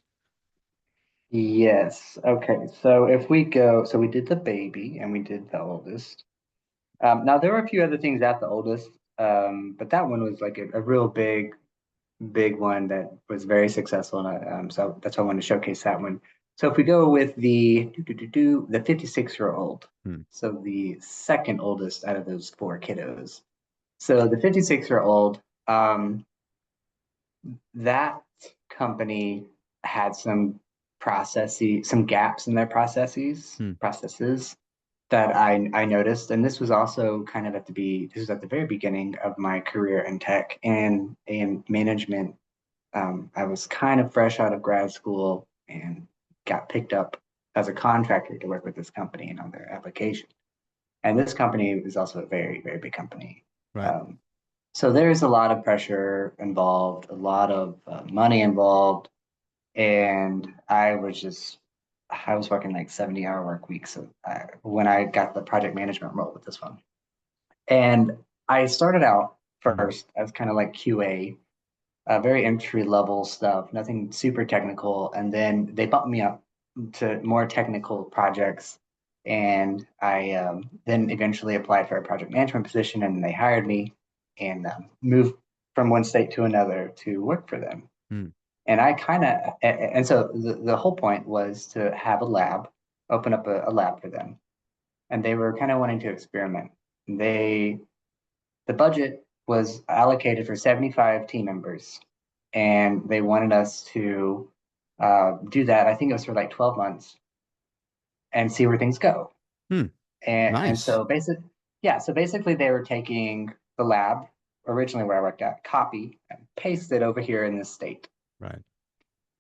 Yes. Okay. So if we go, so we did the baby and we did the oldest. Now there were a few other things at the oldest, but that one was like a real big one that was very successful. And so that's why I wanted to showcase that one. So if we go with the 56-year-old, Hmm. so the second oldest out of those four kiddos. So the 56-year-old, that company had some gaps in their Hmm. processes that I noticed. And this was also kind of this was at the very beginning of my career in tech and in management. I was kind of fresh out of grad school and got picked up as a contractor to work with this company and on their application. And this company is also a very, very big company. Right. Um, so there's a lot of pressure involved, a lot of money involved, and I was working like 70-hour work weeks when I got the project management role with this one. And I started out Hmm. first as kind of like QA, very entry level stuff, nothing super technical. And then they bumped me up to more technical projects. And I then eventually applied for a project management position, and they hired me and moved from one state to another to work for them. Hmm. And I kind of, and so the whole point was to have a lab, open up a lab for them. And they were kind of wanting to experiment. They, the budget was allocated for 75 team members, and they wanted us to do that. I think it was for like 12 months and see where things go. Hmm. And Nice. so basically, yeah, so basically they were taking the lab originally where I worked at, copy and paste it over here in this state. Right.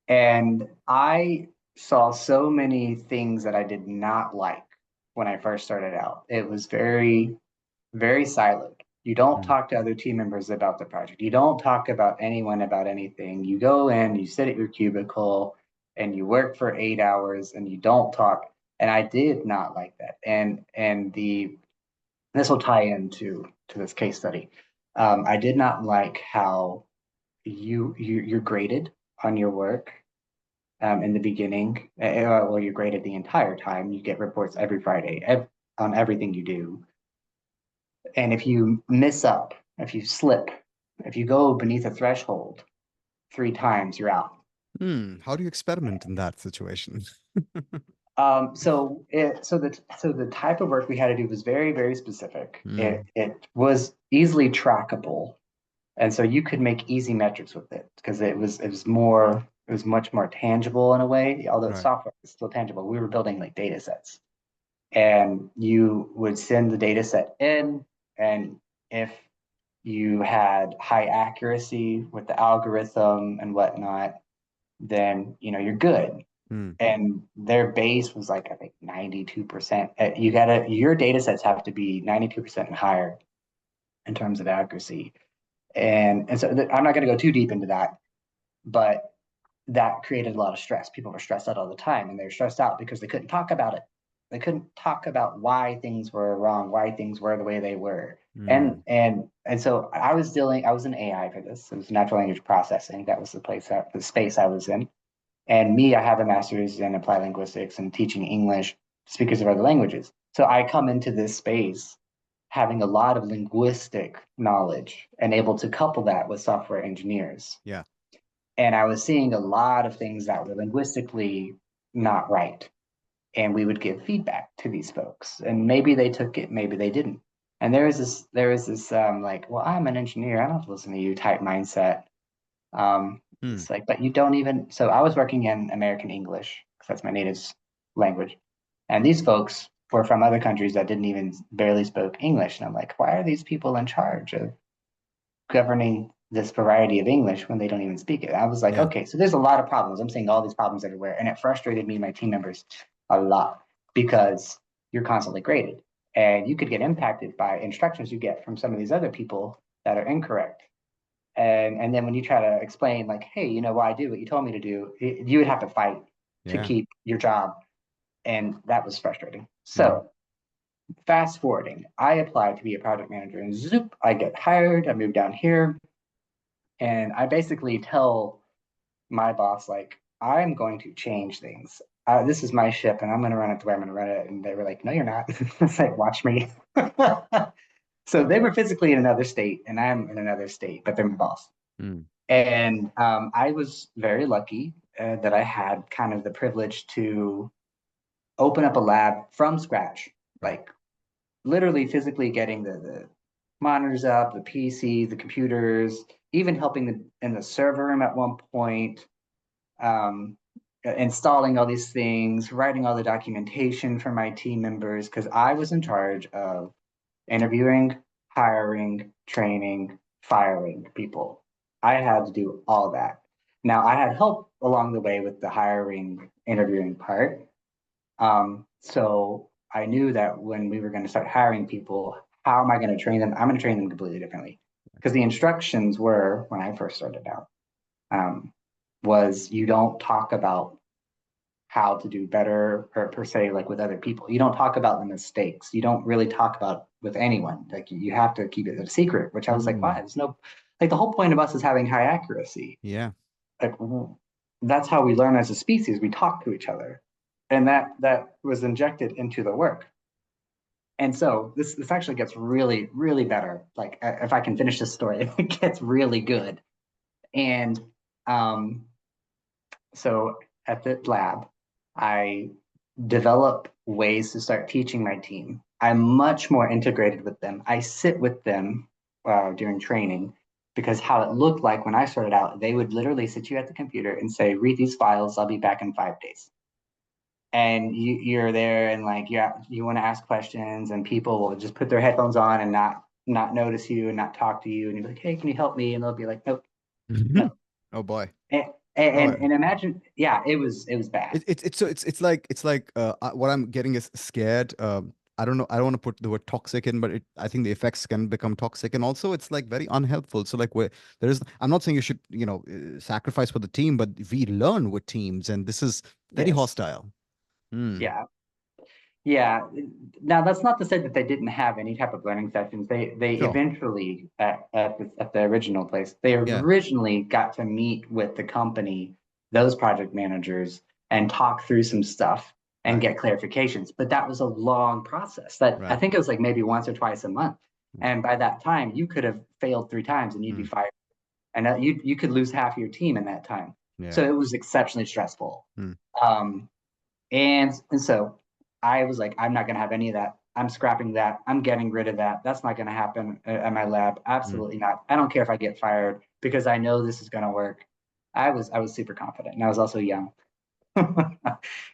And I saw so many things that I did not like when I first started out. It was very, very siloed. You don't Hmm. talk to other team members about the project. You don't talk about anyone about anything. You go in, you sit at your cubicle, and you work for 8 hours, and you don't talk. And I did not like that. And this will tie into this case study. I did not like how you're graded on your work in the beginning. Well, you're graded the entire time. You get reports every Friday on everything you do. And if you mess up, if you slip, if you go beneath a threshold 3 times, you're out. How do you experiment in that situation? So the type of work we had to do was very, very specific. Hmm. It was easily trackable, and so you could make easy metrics with it because it was much more tangible in a way. Although Right. software is still tangible, we were building like data sets, and you would send the data set in, and if you had high accuracy with the algorithm and whatnot, then you're good. Hmm. And their base was like I think 92%. Your data sets have to be 92% and higher in terms of accuracy. And so I'm not going to go too deep into that, but that created a lot of stress. People were stressed out all the time, and they were stressed out because they couldn't talk about it. They couldn't talk about why things were wrong, why things were the way they were. Hmm. And so I was in AI for this. It was natural language processing. That was the space I was in. And me, I have a master's in applied linguistics and teaching English to speakers of other languages. So I come into this space having a lot of linguistic knowledge and able to couple that with software engineers. Yeah. And I was seeing a lot of things that were linguistically not right. And we would give feedback to these folks. And maybe they took it, maybe they didn't. And there was this like, well, I'm an engineer, I don't have to listen to you type mindset. Hmm. It's like, but you don't even. So I was working in American English because that's my native language, and these folks were from other countries that didn't even barely spoke English. And I'm like, why are these people in charge of governing this variety of English when they don't even speak it? I was like, Yeah. okay, so there's a lot of problems. I'm seeing all these problems everywhere, and it frustrated me and my team members a lot. because you're constantly graded. And you could get impacted by instructions you get from some of these other people that are incorrect. And then when you try to explain, like, hey, you know, why I do what you told me to do, you would have to fight to Yeah. keep your job. And that was frustrating. Mm. So fast forwarding, I applied to be a project manager, and zoop, I get hired. I move down here, and I basically tell my boss, like, I'm going to change things. This is my ship, and I'm going to run it the way I'm going to run it. And they were like, no, you're not. It's like, watch me. So they were physically in another state, and I'm in another state, but they're my boss. Mm. And I was very lucky that I had kind of the privilege to open up a lab from scratch, Right. like literally physically getting the monitors up, the PC, the computers, even helping in the server room at one point, um, installing all these things, writing all the documentation for my team members, because I was in charge of interviewing, hiring, training, firing people. I had to do all that. Now, I had help along the way with the hiring, interviewing part. So I knew that when we were going to start hiring people, how am I going to train them? I'm going to train them completely differently. Because the instructions were, when I first started out, um, was you don't talk about how to do better or per se like with other people. You don't talk about the mistakes. You don't really talk about with anyone. Like you have to keep it a secret, which I was like, why? Mm. There's no like the whole point of us is having high accuracy. Yeah. Like that's how we learn as a species. We talk to each other. And that was injected into the work. And so this actually gets really, really better. Like if I can finish this story, it gets really good. And um, so at the lab, I develop ways to start teaching my team. I'm much more integrated with them. I sit with them during training because how it looked like when I started out, they would literally sit you at the computer and say, read these files, I'll be back in 5 days. And you're there and like you want to ask questions and people will just put their headphones on and not notice you and not talk to you. And you're like, hey, can you help me? And they'll be like, nope, no. Oh boy. And, Oh, and imagine, yeah, it was bad. it's like what I'm getting is scared. I don't know. I don't want to put the word toxic in, but I think the effects can become toxic, and also it's like very unhelpful. So like where there is, I'm not saying you should sacrifice for the team, but we learn with teams, and this is very Yes. hostile. Hmm. Yeah. Yeah. Now that's not to say that they didn't have any type of learning sessions. They Sure. eventually at the original place, they Yeah. originally got to meet with the company, those project managers, and talk through some stuff and Right. get clarifications. But that was a long process. That I Right. think it was like maybe once or twice a month. Mm. And by that time, you could have failed 3 times and you'd be Mm. fired. And you could lose half your team in that time. Yeah. So it was exceptionally stressful. Mm. Um, and so I was like, I'm not going to have any of that. I'm scrapping that. I'm getting rid of that. That's not going to happen at my lab. Mm. Absolutely not. I don't care if I get fired because I know this is going to work. I was super confident, and I was also young.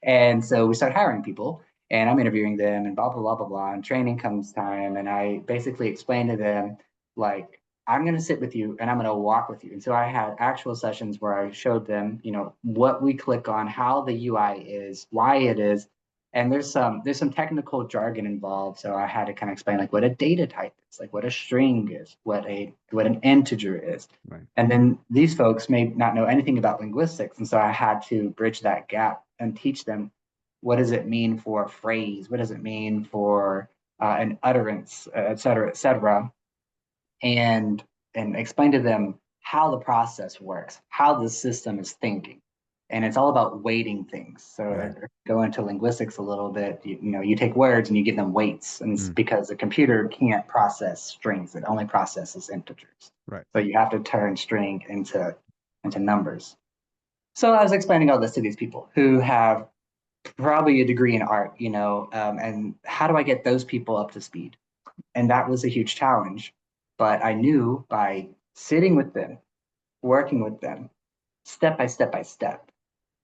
And so we start hiring people, and I'm interviewing them, and blah blah blah blah blah. And training comes time, and I basically explain to them like I'm going to sit with you and I'm going to walk with you. And so I had actual sessions where I showed them, what we click on, how the UI is, why it is, and there's some technical jargon involved. So I had to kind of explain like what a data type is, like what a string is, what an integer is. Right. And then these folks may not know anything about linguistics. And so I had to bridge that gap and teach them what does it mean for a phrase? What does it mean for an utterance, et cetera, et cetera. And explain to them how the process works, how the system is thinking. And it's all about weighting things. So Right. go into linguistics a little bit. You take words and you give them weights, and it's Mm. because the computer can't process strings; it only processes integers. Right. So you have to turn string into numbers. So I was explaining all this to these people who have probably a degree in art, and how do I get those people up to speed? And that was a huge challenge. But I knew by sitting with them, working with them, step by step.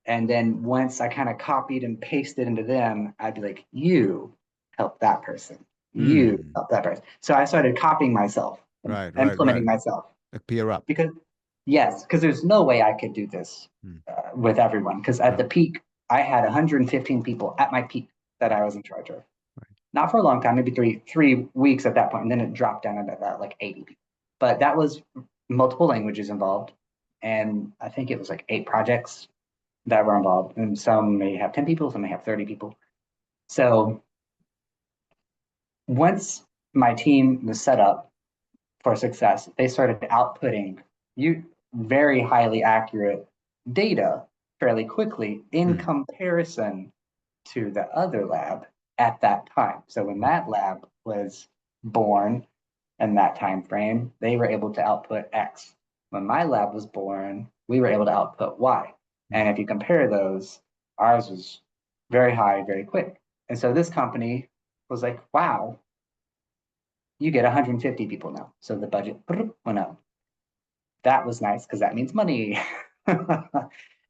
And then once I kind of copied and pasted into them, I'd be like, you help that person. You Hmm. help that person. So I started copying myself and Right. Right. implementing Right. myself Like peer up. because, yes, because there's no way I could do this Mm. with everyone. Because at No. the peak, I had 115 people at my peak that I was in charge of. Not for a long time, maybe three weeks at that point, and then it dropped down to about like 80 people. But that was multiple languages involved, and I think it was like 8 projects that were involved, and some may have 10 people, some may have 30 people. So once my team was set up for success, they started outputting you very highly accurate data fairly quickly in comparison to the other lab at that time. So when that lab was born in that time frame, they were able to output X. When my lab was born, we were able to output Y. And if you compare those, ours was very high, very quick. And so this company was like, wow, you get 150 people now. So the budget went up. That was nice because that means money.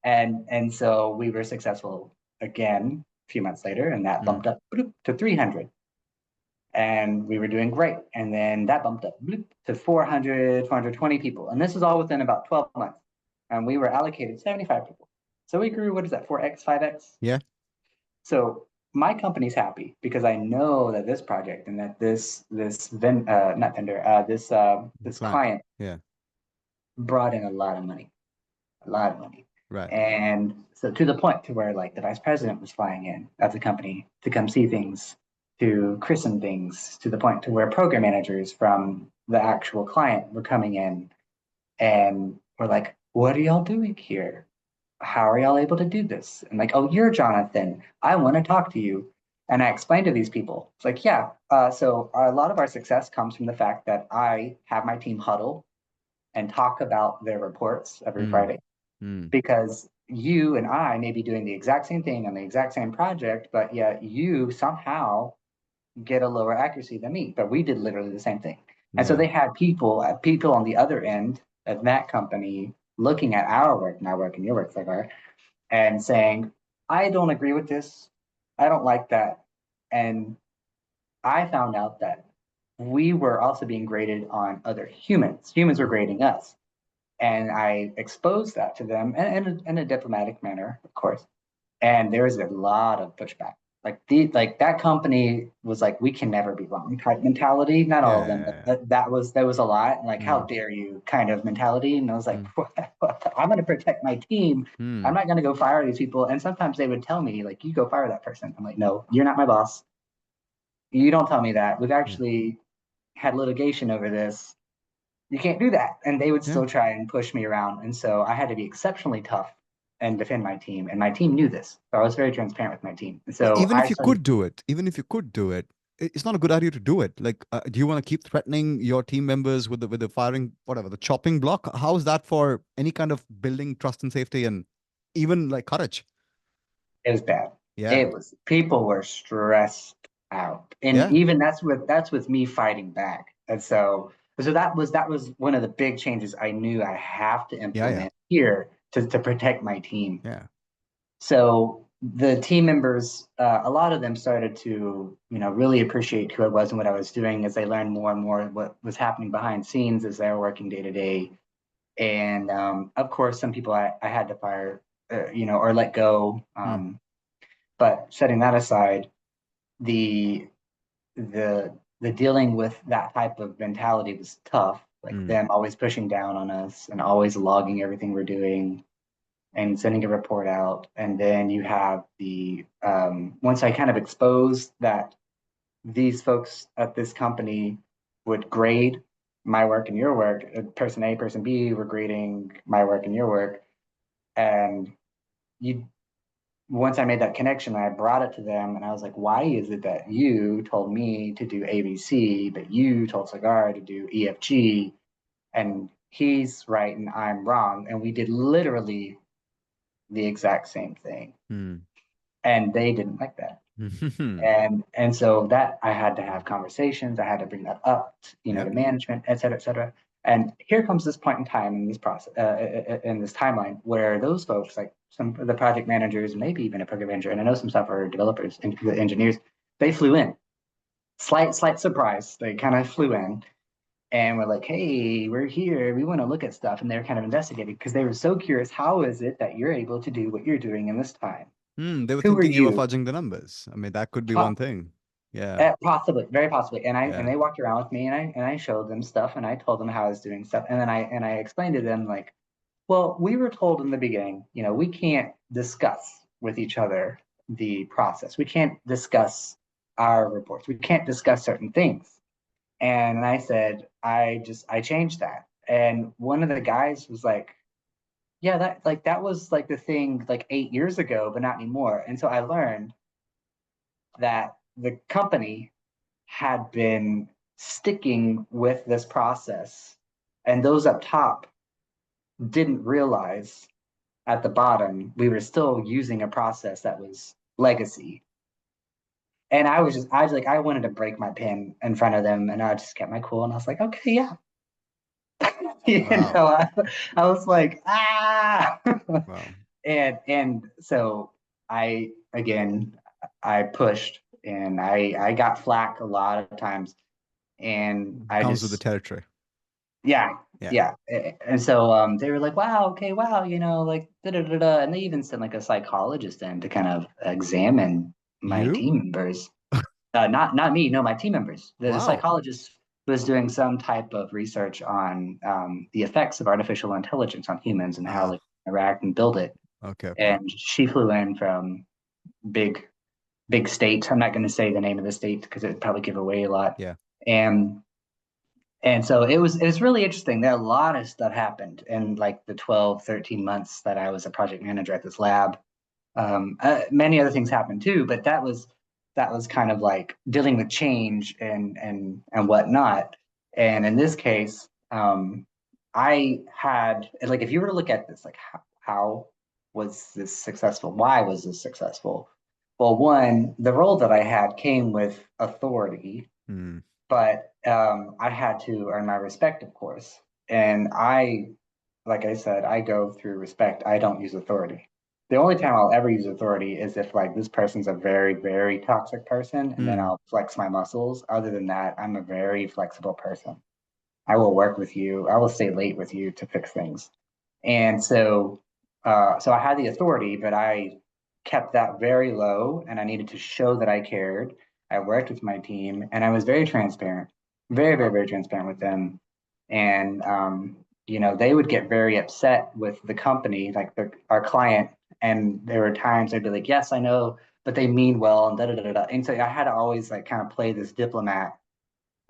and so we were successful again a few months later, and that bumped up to 300. And we were doing great. And then that bumped up to 400, 420 people. And this is all within about 12 months. And we were allocated 75 people. So we grew, what is that, 4x, 5x? Yeah. So my company's happy because I know that this project and that this client yeah, brought in a lot of money. right. And so to the point to where like the vice president was flying in at the company to come see things, to christen things, to the point to where program managers from the actual client were coming in and were like, what are y'all doing here? How are y'all able to do this? And like, oh, you're Jonathan. I want to talk to you. And I explained to these people, it's like, yeah, so a lot of our success comes from the fact that I have my team huddle and talk about their reports every Friday. Because you and I may be doing the exact same thing on the exact same project, but yet you somehow get a lower accuracy than me. But we did literally the same thing. And so they had people on the other end of that company looking at our work, my work and your work, Saagar, and saying, I don't agree with this. I don't like that. And I found out that we were also being graded on other humans. Humans were grading us. And I exposed that to them in a diplomatic manner, of course. And there was a lot of pushback. Like that company was like, we can never be wrong type mentality. Not all of them, but that was a lot. Like, how dare you kind of mentality. And I was like, I'm going to protect my team. I'm not going to go fire these people. And sometimes they would tell me, like, you go fire that person. I'm like, no, you're not my boss. You don't tell me that. We've actually had litigation over this. You can't do that. And they would still try and push me around. And so I had to be exceptionally tough and defend my team. And my team knew this. So I was very transparent with my team. So even if you could do it, it's not a good idea to do it. Like, do you want to keep threatening your team members with the firing, whatever, the chopping block? How is that for any kind of building trust and safety and even like courage? It was bad. Yeah. It was, people were stressed out. And even that's with me fighting back. And so that was one of the big changes I knew I have to implement here to protect my team. Yeah. So the team members, a lot of them started to, really appreciate who I was and what I was doing as they learned more and more what was happening behind scenes as they were working day to day. And of course, some people I had to fire, or let go. But setting that aside, the dealing with that type of mentality was tough. Like them always pushing down on us and always logging everything we're doing and sending a report out. And then you have the once I kind of exposed that these folks at this company would grade my work and your work, person A, person B were grading my work and your work. And once I made that connection, I brought it to them and I was like, why is it that you told me to do ABC, but you told Saagar to do EFG, and he's right and I'm wrong? And we did literally the exact same thing. And they didn't like that. And so that I had to have conversations. I had to bring that up, to management, et cetera, et cetera. And here comes this point in time in this process, in this timeline, where those folks, like some of the project managers, maybe even a program manager, and I know some stuff are developers and the engineers, they flew in. Slight surprise. They kind of flew in and were like, hey, we're here. We want to look at stuff. And they were kind of investigating because they were so curious. How is it that you're able to do what you're doing in this time? They were Who are thinking you were you? fudging the numbers. I mean, that could be one thing. Yeah. Possibly, very possibly. And Yeah. they walked around with me, and I showed them stuff, and I told them how I was doing stuff, and then I explained to them like, well, we were told in the beginning, we can't discuss with each other the process. We can't discuss our reports. We can't discuss certain things. And I said, I changed that. And one of the guys was like, yeah, that was like the thing like 8 years ago, but not anymore. And so I learned that the company had been sticking with this process, and those up top didn't realize at the bottom we were still using a process that was legacy. And I was like, I wanted to break my pen in front of them, and I just kept my cool, and I was like, okay, yeah. Wow. I was like, ah. Wow. And so I again I pushed, and I got flack a lot of times, and I Comes with the just territory. yeah, Yeah. yeah. And so they were like, wow, okay, wow, like da da da da, and they even sent like a psychologist in to kind of examine my You? team members. Not me, no, my team members. The Wow. psychologist was doing some type of research on the effects of artificial intelligence on humans and how Ah, they interact and build it. okay, okay. And she flew in from big, big state. I'm not going to say the name of the state because it'd probably give away a lot. Yeah. And and so it was really interesting. There are a lot of stuff happened in like the 12, 13 months that I was a project manager at this lab. Many other things happened too, but that was kind of like dealing with change and whatnot. And in this case, I had like, if you were to look at this, like how was this successful? Why was this successful? Well, one, the role that I had came with authority, Hmm. but I had to earn my respect, of course. And like I said, I go through respect. I don't use authority. The only time I'll ever use authority is if like this person's a very, very toxic person, and then Hmm. I'll flex my muscles. Other than that, I'm a very flexible person. I will work with you. I will stay late with you to fix things. And so I had the authority, but I kept that very low, and I needed to show that I cared. I worked with my team, and I was very transparent, very, very, very transparent with them. And they would get very upset with the company, like our client, and there were times they'd be like, "Yes, I know, but they mean well," and da da da da. And so I had to always like kind of play this diplomat.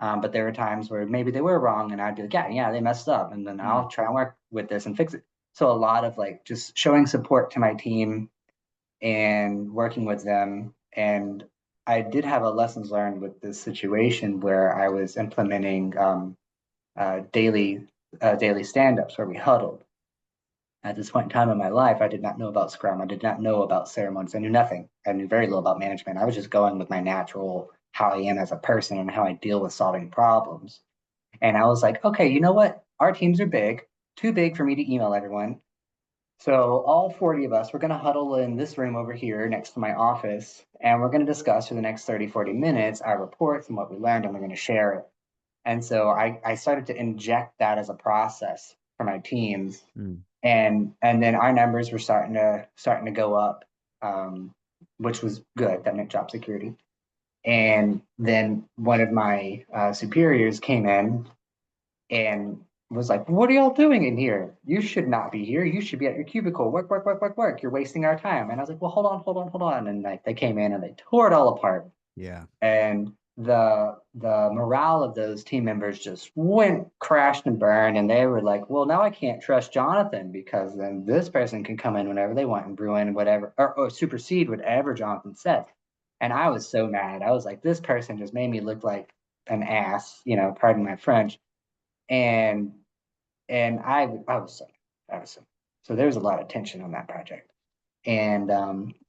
But there were times where maybe they were wrong, and I'd be like, yeah, yeah, they messed up, and then Hmm. I'll try and work with this and fix it. So a lot of like just showing support to my team and working with them. And I did have a lessons learned with this situation where I was implementing daily daily stand-ups where we huddled. At this point in time in my life, I did not know about Scrum. I did not know about ceremonies. I knew nothing. I knew very little about management. I was just going with my natural how I am as a person and how I deal with solving problems. And I was like, okay, you know what? Our teams are big, too big for me to email everyone. So all 40 of us, we're going to huddle in this room over here next to my office, and we're going to discuss for the next 30, 40 minutes our reports and what we learned, and we're going to share it. And so I started to inject that as a process for my teams. Hmm. And then our numbers were starting to go up, which was good. That meant job security. And then one of my superiors came in and was like, "What are y'all doing in here? You should not be here. You should be at your cubicle. Work, work, work, work, work. You're wasting our time." And I was like, "Well, hold on, hold on, hold on." And like they came in and they tore it all apart. Yeah. And the morale of those team members just went crashed and burned. And they were like, "Well, now I can't trust Jonathan because then this person can come in whenever they want and ruin whatever or supersede whatever Jonathan said." And I was so mad. I was like, "This person just made me look like an ass, pardon my French." And I was so I was so there was a lot of tension on that project. And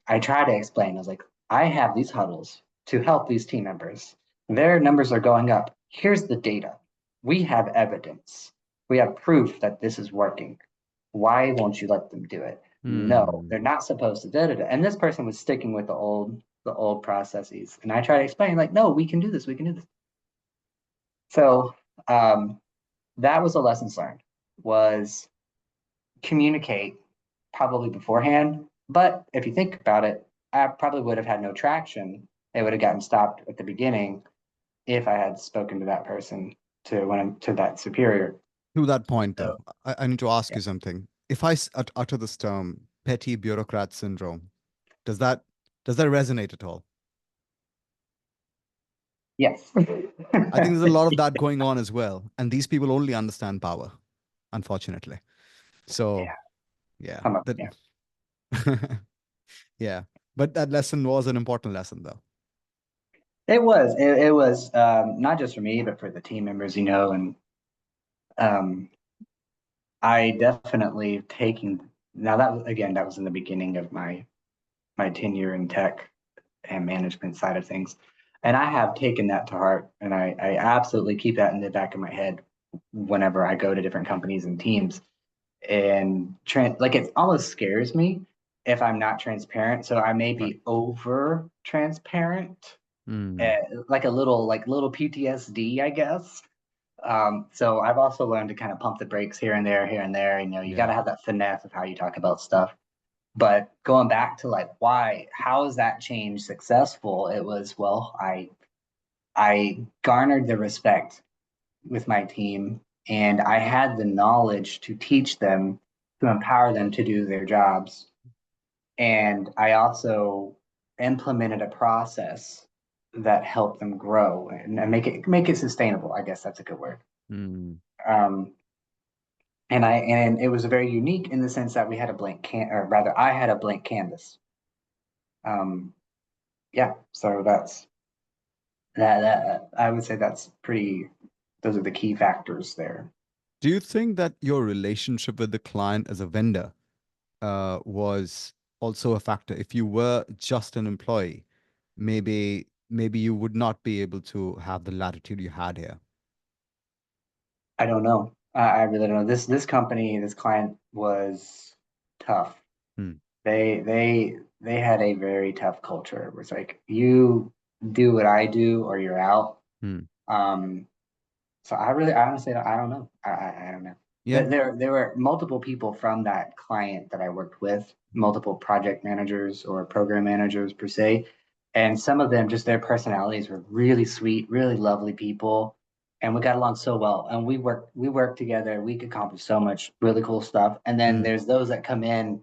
I tried to explain. I was like, I have these huddles to help these team members. Their numbers are going up. Here's the data. We have evidence. We have proof that this is working. Why won't you let them do it? No, Hmm. they're not supposed to. Da, da, da. And this person was sticking with the old processes. And I try to explain, like, no, we can do this. We can do this. So um, that was a lesson learned. Was communicate probably beforehand. But if you think about it, I probably would have had no traction. It would have gotten stopped at the beginning if I had spoken to that person, to that superior. To that point, So though, I need to ask yeah. you something. If I utter this term, petty bureaucrat syndrome, does that does that resonate at all? Yes. I think there's a lot of that going on as well, and these people only understand power, unfortunately. So Yeah. yeah, that Yeah. yeah. But that lesson was an important lesson, though. It was not just for me, but for the team members, and um, I definitely taking now that was in the beginning of my tenure in tech and management side of things. And I have taken that to heart, and I absolutely keep that in the back of my head whenever I go to different companies and teams. And like it almost scares me if I'm not transparent. So I may Right. be over transparent, Mm, like little PTSD, I guess. So I've also learned to kind of pump the brakes here and there, here and there. You got yeah. to have that finesse of how you talk about stuff. But going back to like how is that change successful? It was, well, I garnered the respect with my team, and I had the knowledge to teach them, to empower them to do their jobs. And I also implemented a process that helped them grow and make it sustainable. I guess that's a good word. Mm. Um, and it was very unique in the sense that we had a or rather, I had a blank canvas. Um, yeah, so that I would say that's pretty. Those are the key factors there. Do you think that your relationship with the client as a vendor was also a factor? If you were just an employee, maybe you would not be able to have the latitude you had here. I don't know. I really don't know. This company, this client was tough. Hmm. They had a very tough culture. It was like you do what I do or you're out. Hmm. Um, so I honestly, I don't know. I don't know. Yeah. There were multiple people from that client that I worked with, multiple project managers or program managers per se, and some of them just their personalities were really sweet, really lovely people, and we got along so well. And we worked together. We could accomplish so much really cool stuff. And then Hmm. there's those that come in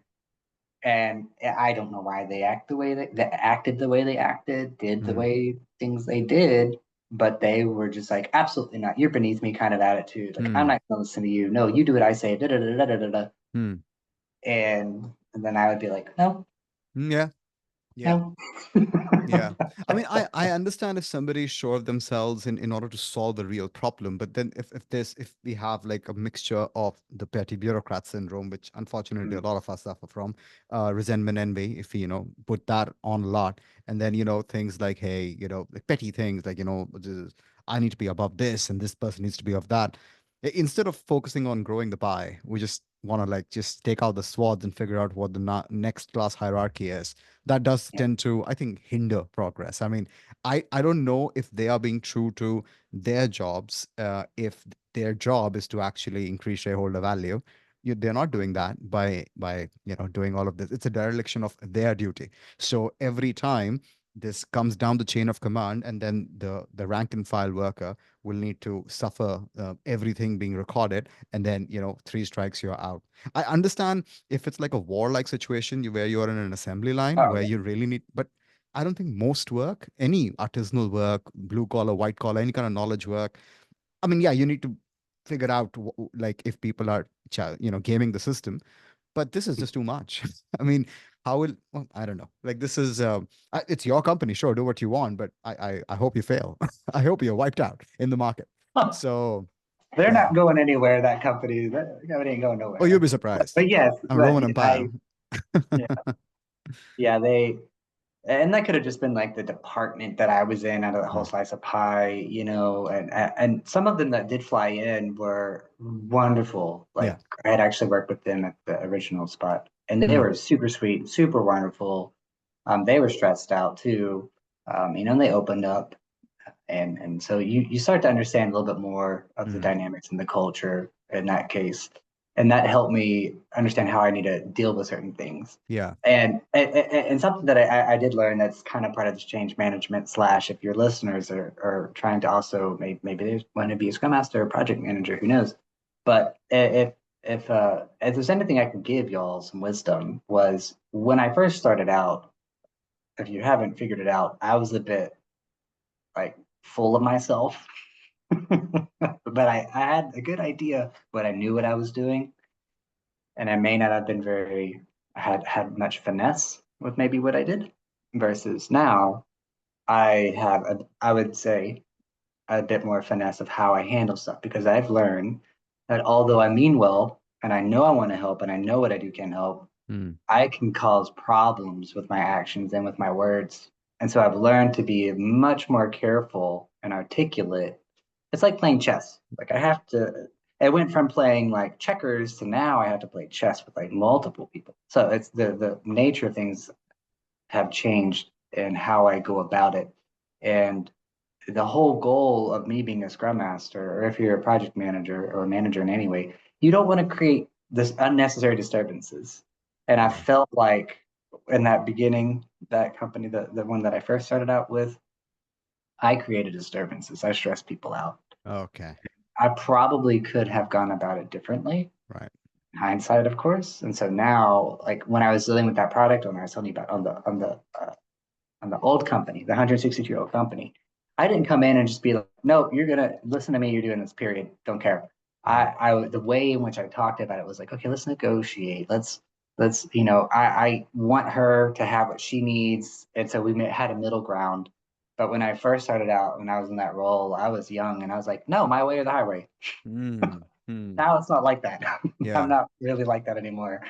and I don't know why they acted the way they acted, did the Hmm. way things they did, but they were just like, absolutely not. You're beneath me kind of attitude. Like, I'm Hmm. not going to listen to you. No, you do what I say. Da, da, da, da, da, da, da. Hmm. And then I would be like, no, Hmm. Yeah. Yeah. no. Yeah. I mean, I understand if somebody is sure of themselves in order to solve the real problem, but then if we have like a mixture of the petty bureaucrat syndrome, which unfortunately a Mm, lot of us suffer from, resentment, envy, if we, put that on a lot, and then, things like, hey, like petty things like, I need to be above this and this person needs to be of that. Instead of focusing on growing the pie, we just want to like just take out the swords and figure out what the next class hierarchy is. That does yeah, tend to, I think, hinder progress. I mean, I don't know if they are being true to their jobs, if their job is to actually increase shareholder value. They're not doing that by doing all of this. It's a dereliction of their duty. So every time this comes down the chain of command, and then the rank and file worker will need to suffer everything being recorded, and then three strikes, you're out. I understand if it's like a warlike situation where you're in an assembly line oh where yeah, you really need, but I don't think most work, any artisanal work, blue collar, white collar, any kind of knowledge work, I mean, yeah, you need to figure out like if people are gaming the system, but this is just too much. I mean, how will, well, I don't know, like this is it's your company, sure, do what you want, but I hope you fail. I hope you're wiped out in the market. So they're yeah. not going anywhere. That company ain't going Oh, you'll nowhere. be surprised. But yes, I'm but Roman Empire. yeah, yeah, and that could have just been like the department that I was in out of the whole Hmm. slice of pie, and some of them that did fly in were wonderful. Yeah. Like I had actually worked with them at the original spot, and they Hmm. were super sweet, super wonderful. They were stressed out too, and they opened up, and so you start to understand a little bit more of the Hmm. dynamics and the culture in that case. and that helped me understand how I need to deal with certain things. Yeah. And something that I did learn that's kind of part of this change management slash if your listeners are trying to also maybe they want to be a Scrum Master or project manager, who knows? But if there's anything I could give y'all some wisdom was when I first started out, if you haven't figured it out, I was a bit like full of myself. But I had a good idea, but I knew what I was doing, and I may not have been very had much finesse with maybe what I did. Versus now, I would say a bit more finesse of how I handle stuff because I've learned that although I mean well and I know I want to help and I know what I do can help, Mm. I can cause problems with my actions and with my words. And so I've learned to be much more careful and articulate. It's like playing chess. Like I have to, it went from playing like checkers to now I have to play chess with like multiple people. So it's the nature of things have changed and how I go about it. And the whole goal of me being a scrum master, or if you're a project manager or a manager in any way, you don't want to create this unnecessary disturbances. And I Yeah. felt like in that beginning, that company, the one that I first started out with, I created disturbances. I stressed people out. Okay. I probably could have gone about it differently, Right. hindsight, of course. And so now, like when I was dealing with that product, when I was telling you about on the old company, the 162-year-old company, I didn't come in and just be like, no, you're gonna listen to me. You're doing this. Period. Don't care. Right. The way in which I talked about it was like, okay, let's negotiate. Let's I want her to have what she needs, and so had a middle ground. But when I first started out, when I was in that role, I was young, and I was like, no, my way or the highway. Mm. Mm. Now it's not like that. I'm Yeah. not really like that anymore.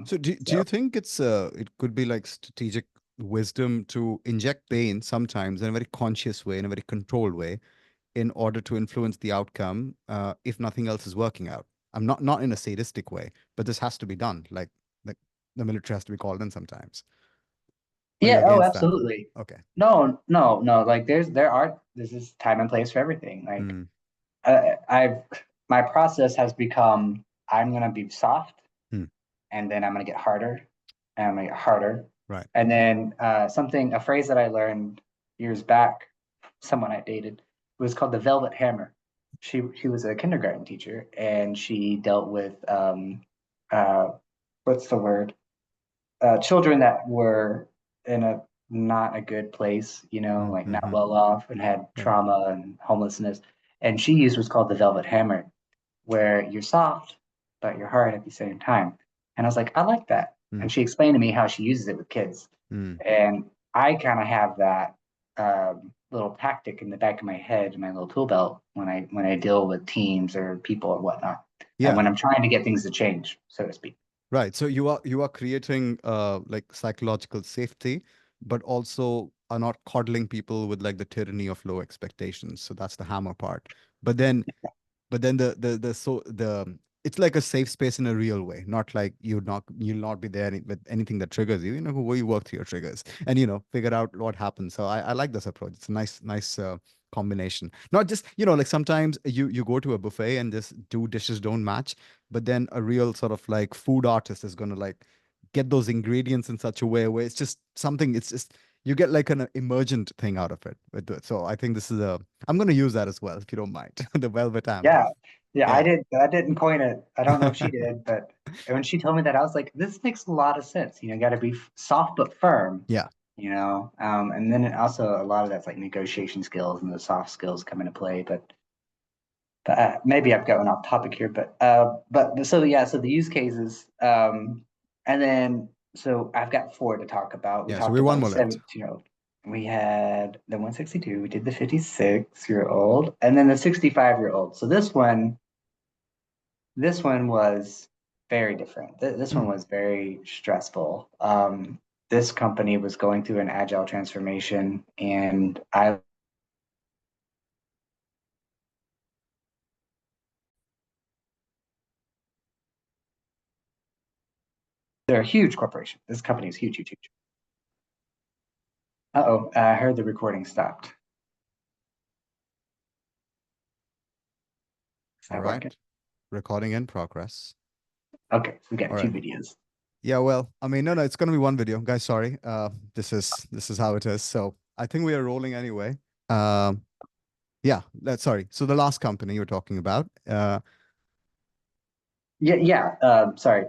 So do So you think it could be like strategic wisdom to inject pain sometimes in a very conscious way, in a very controlled way, in order to influence the outcome, if nothing else is working out? I'm not in a sadistic way, but this has to be done. Like the military has to be called in sometimes. Are you yeah, oh, against that? absolutely. Okay. No. Like this is time and place for everything. Like Mm. I've my process has become I'm gonna be soft Mm. and then I'm gonna get harder and I'm gonna get harder. Right. And then a phrase that I learned years back, someone I dated, was called the velvet hammer. She was a kindergarten teacher and she dealt with uh what's the word? Children that were in a not a good place, like not Mm-hmm. well off and had Right. trauma and homelessness. And she used what's called the velvet hammer, where you're soft, but you're hard at the same time. And I was like, I like that. Mm. And she explained to me how she uses it with kids. Mm. And I kind of have that little tactic in the back of my head, in my little tool belt, when I deal with teams or people or whatnot, and Yeah. when I'm trying to get things to change, so to speak. Right. So you are creating like psychological safety, but also are not coddling people with like the tyranny of low expectations. So that's the hammer part. But then the it's like a safe space in a real way, not like you'll not be there with anything that triggers you. You know, who you work through your triggers and figure out what happens. So I like this approach. It's a nice combination. Not just like sometimes you go to a buffet and just two dishes don't match, but then a real sort of like food artist is gonna like get those ingredients in such a way where it's just something. It's just you get like an emergent thing out of it with it. So I think this is a I'm going to use that as well, if you don't mind. The velvet hammer. Yeah. Yeah, Yeah. I didn't coin it. I don't know if she did, but when she told me that, I was like, this makes a lot of sense. Got to be soft but firm, Yeah. and then also a lot of that's like negotiation skills and the soft skills come into play. But maybe I've gotten off topic here, but so yeah, so the use cases, and then so I've got four to talk about. We Yeah. So talked we're one about the more left. 17-year-old. We had the 162. We did the 56-year-old, and then the 65-year-old. So this one was very different. This one Mm. was very stressful. This company was going through an agile transformation, and they're a huge corporation. This company is huge, huge, huge. Uh-oh, I heard the recording stopped. Is All that right. working? Recording in progress. Okay, we got All two right. videos. Yeah, well, I mean, no, it's gonna be one video, guys. Sorry. This is how it is. So I think we are rolling anyway. Um, yeah, that's sorry. So the last company you were talking about, Yeah. Sorry.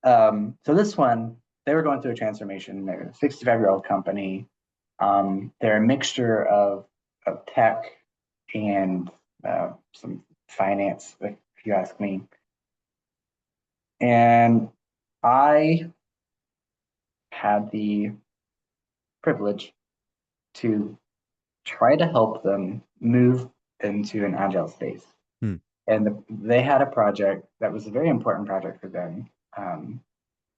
So this one, they were going through a transformation. They're a 65-year-old company. They're a mixture of tech and some finance, if you ask me. And I had the privilege to try to help them move into an agile space. hmm, And they had a project that was a very important project for them,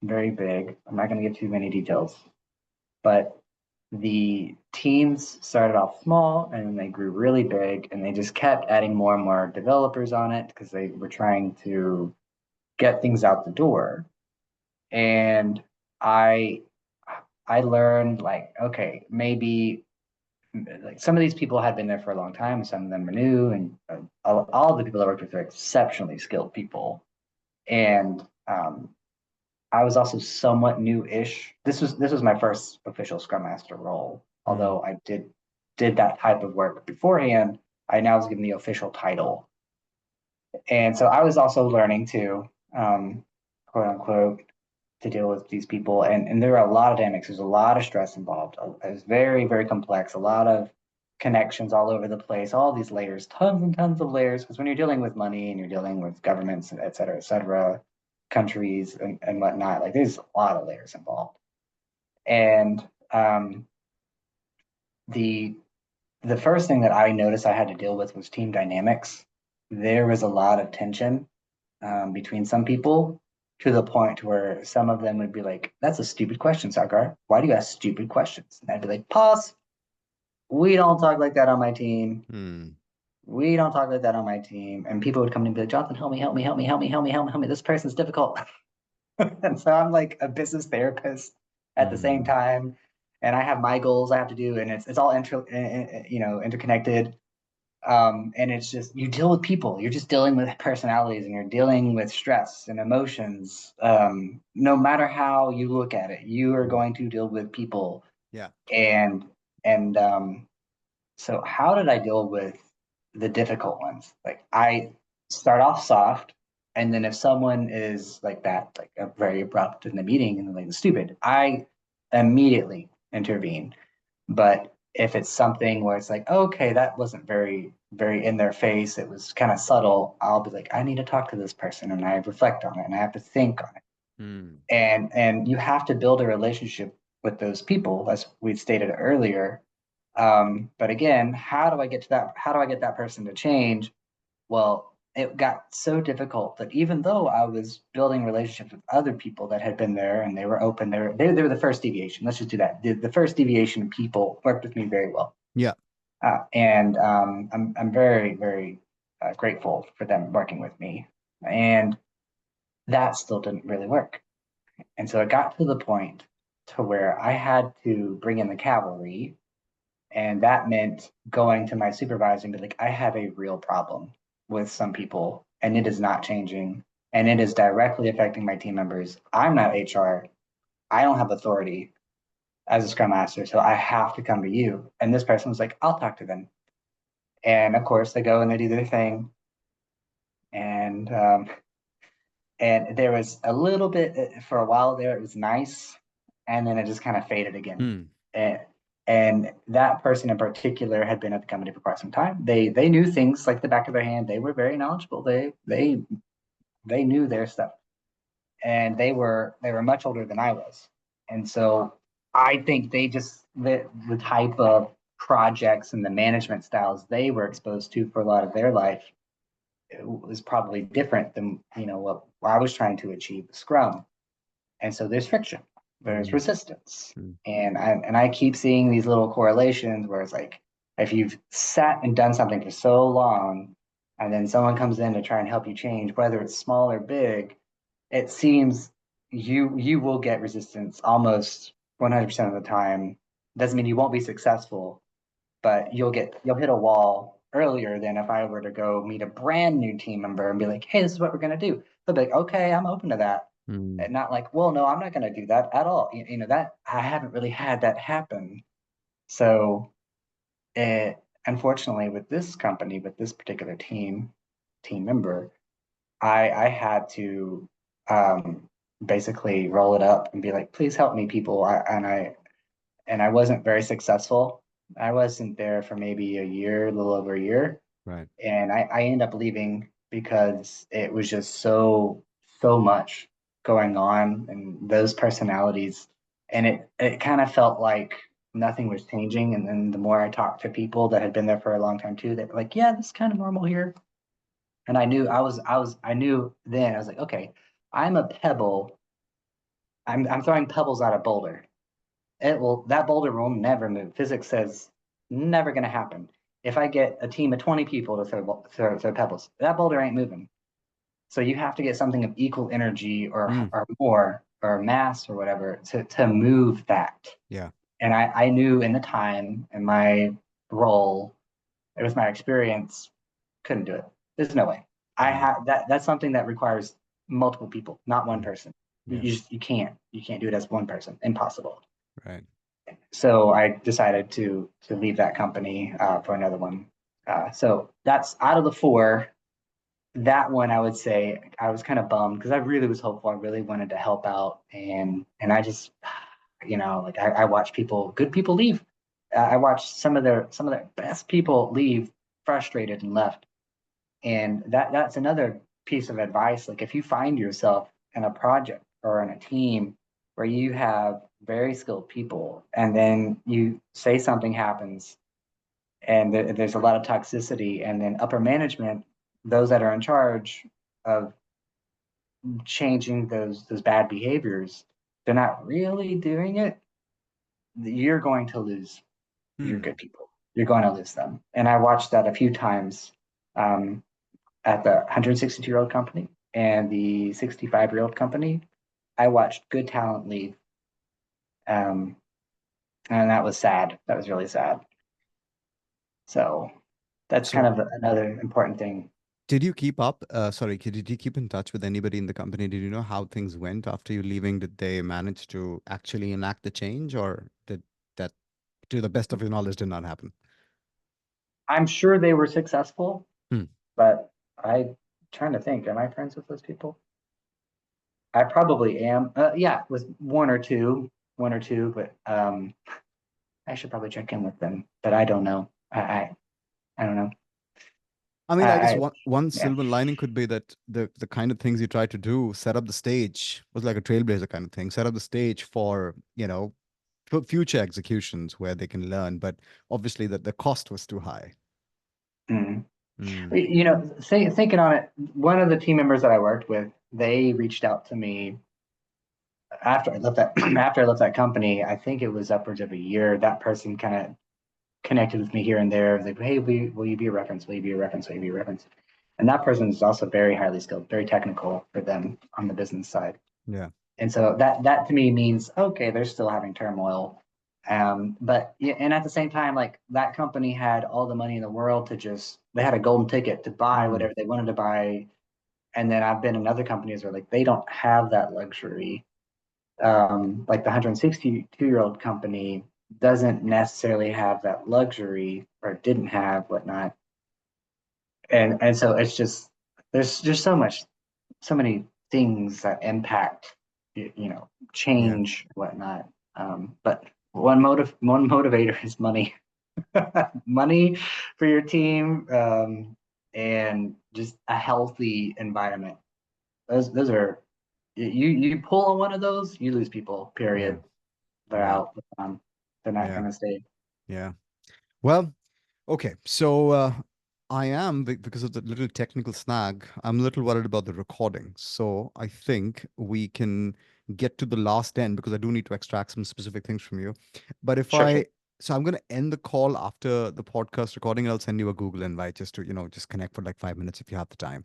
very big. I'm not going to give too many details, but the teams started off small and then they grew really big, and they just kept adding more and more developers on it because they were trying to get things out the door. And I I learned, like, okay, maybe like some of these people had been there for a long time, some of them were new, and all the people I worked with are exceptionally skilled people. And I was also somewhat new-ish. This was my first official Scrum Master role, hmm, although I did that type of work beforehand. I now was given the official title, and so I was also learning to, quote unquote, to deal with these people. And there are a lot of dynamics. There's a lot of stress involved. It's very, very complex. A lot of connections all over the place. All these layers, tons and tons of layers. Because when you're dealing with money and you're dealing with governments, et cetera, countries and whatnot, like there's a lot of layers involved. And the the first thing that I noticed I had to deal with was team dynamics. There was a lot of tension between some people, to the point where some of them would be like, "That's a stupid question, Saagar. Why do you ask stupid questions?" And I'd be like, "Pause. We don't talk like that on my team. hmm, We don't talk like that on my team." And people would come in and be like, "Jonathan, help me, help me, help me, help me, help me, help me, help me. This person's difficult." And so I'm like a business therapist at the same hmm. time, and I have my goals I have to do, and it's all interconnected. And it's just, you deal with people, you're just dealing with personalities, and you're dealing with stress and emotions. No matter how you look at it, you are Hmm. going to deal with people. Yeah. And and so how did I deal with the difficult ones? Like, I start off soft, and then if someone is like that, like a very abrupt in the meeting and like stupid, I immediately intervene. But if it's something where it's like, okay, that wasn't very, very in their face, it was kind of subtle, I'll be like, I need to talk to this person, and I reflect on it and I have to think on it. Hmm. And you have to build a relationship with those people, as we stated earlier. But again, how do I get to that? How do I get that person to change? Well, it got so difficult that even though I was building relationships with other people that had been there and they were open, they were the first deviation. Let's just do that. The first deviation people worked with me very well. Yeah. And I'm very, very grateful for them working with me. And that still didn't really work. And so it got to the point to where I had to bring in the cavalry, and that meant going to my supervisor and be like, I have a real problem with some people, and it is not changing. And it is directly affecting my team members. I'm not HR. I don't have authority as a Scrum Master. So I have to come to you. And this person was like, I'll talk to them. And of course, they go and they do their thing. And and there was a little bit, for a while there, it was nice. And then it just kind of faded again. Hmm. And and that person in particular had been at the company for quite some time. They knew things like the back of their hand. They were very knowledgeable. They knew their stuff, and they were much older than I was. And so I think they just, the type of projects and the management styles they were exposed to for a lot of their life, it was probably different than what I was trying to achieve with Scrum. And so there's friction, there's Hmm. resistance. Hmm. And I keep seeing these little correlations where it's like, if you've sat and done something for so long, and then someone comes in to try and help you change, whether it's small or big, it seems you will get resistance almost 100% of the time. Doesn't mean you won't be successful, but you'll hit a wall earlier than if I were to go meet a brand new team member and be like, hey, this is what we're going to do. They'll be like, okay, I'm open to that. Mm. And not like, well, no, I'm not going to do that at all. You know, that I haven't really had that happen. So it, unfortunately, with this company, with this particular team member, I had to basically roll it up and be like, please help me, people. And I wasn't very successful. I wasn't there for maybe a year, a little over a year, Right. and I ended up leaving because it was just so much going on and those personalities, and it kind of felt like nothing was changing. And then the more I talked to people that had been there for a long time too, they were like, yeah, this is kind of normal here. And I knew then I was like, okay, I'm a pebble. I'm throwing pebbles at a boulder. That boulder will never move. Physics says never going to happen. If I get a team of 20 people to throw pebbles, that boulder ain't moving. So you have to get something of equal energy Mm. or more or mass or whatever to move that. Yeah. And I knew in the time and my role, it was my experience, couldn't do it. There's no way. I Mm. have that's something that requires multiple people, not one Mm. person. Yeah. You can't do it as one person. Impossible. Right. So I decided to leave that company for another one. So that's out of the four. That one I would say I was kind of bummed because I really was hopeful. I really wanted to help out, and I just, like I watch good people leave. I watched some of their best people leave frustrated and left. And that's another piece of advice. Like if you find yourself in a project or in a team where you have very skilled people, and then you say something happens and there's a lot of toxicity, and then upper management, those that are in charge of changing those bad behaviors, they're not really doing it, you're going to lose your Hmm. good people. You're going to lose them. And I watched that a few times. Um, at the 162-year-old company and the 65-year-old company, I watched good talent leave. Um, and that was sad. That was really sad. So that's kind So of another important thing. did you keep up? Sorry, did you keep in touch with anybody in the company? Did you know how things went after you leaving? Did they manage to actually enact the change, or did that, to the best of your knowledge, did not happen? I'm sure they were successful, Hmm. but I'm trying to think, am I friends with those people? I probably am. Yeah, with one or two, but I should probably check in with them, but I don't know. I don't know. I mean, I guess I one yeah. silver lining could be that the kind of things you try to do, set up the stage, was like a trailblazer kind of thing, set up the stage for, for future executions where they can learn. But obviously that the cost was too high. Mm. Mm. Thinking on it, one of the team members that I worked with, they reached out to me after I left that after I left that company. I think it was upwards of a year. That person kind of connected with me here and there. Like, hey, will you be a reference? Will you be a reference? Will you be a reference? And that person is also very highly skilled, very technical for them on the business side. Yeah. And so that to me means okay, they're still having turmoil. But yeah, and at the same time, like that company had all the money in the world to just they had a golden ticket to buy Mm. whatever they wanted to buy. And then I've been in other companies where like they don't have that luxury. Like the 162-year-old company doesn't necessarily have that luxury or didn't have whatnot. And so it's just there's just so many things that impact Yeah. change and whatnot. But one motivator is money. Money for your team, and just a healthy environment. Those are you pull on one of those, you lose people, Yeah. period. They're Yeah. out. They're not Yeah. gonna stay. Yeah. Well, okay. So I am, because of the little technical snag, I'm a little worried about the recording. So I think we can get to the last end because I do need to extract some specific things from you. But Sure. so I'm going to end the call after the podcast recording. I'll send you a Google invite just to, just connect for like 5 minutes if you have the time.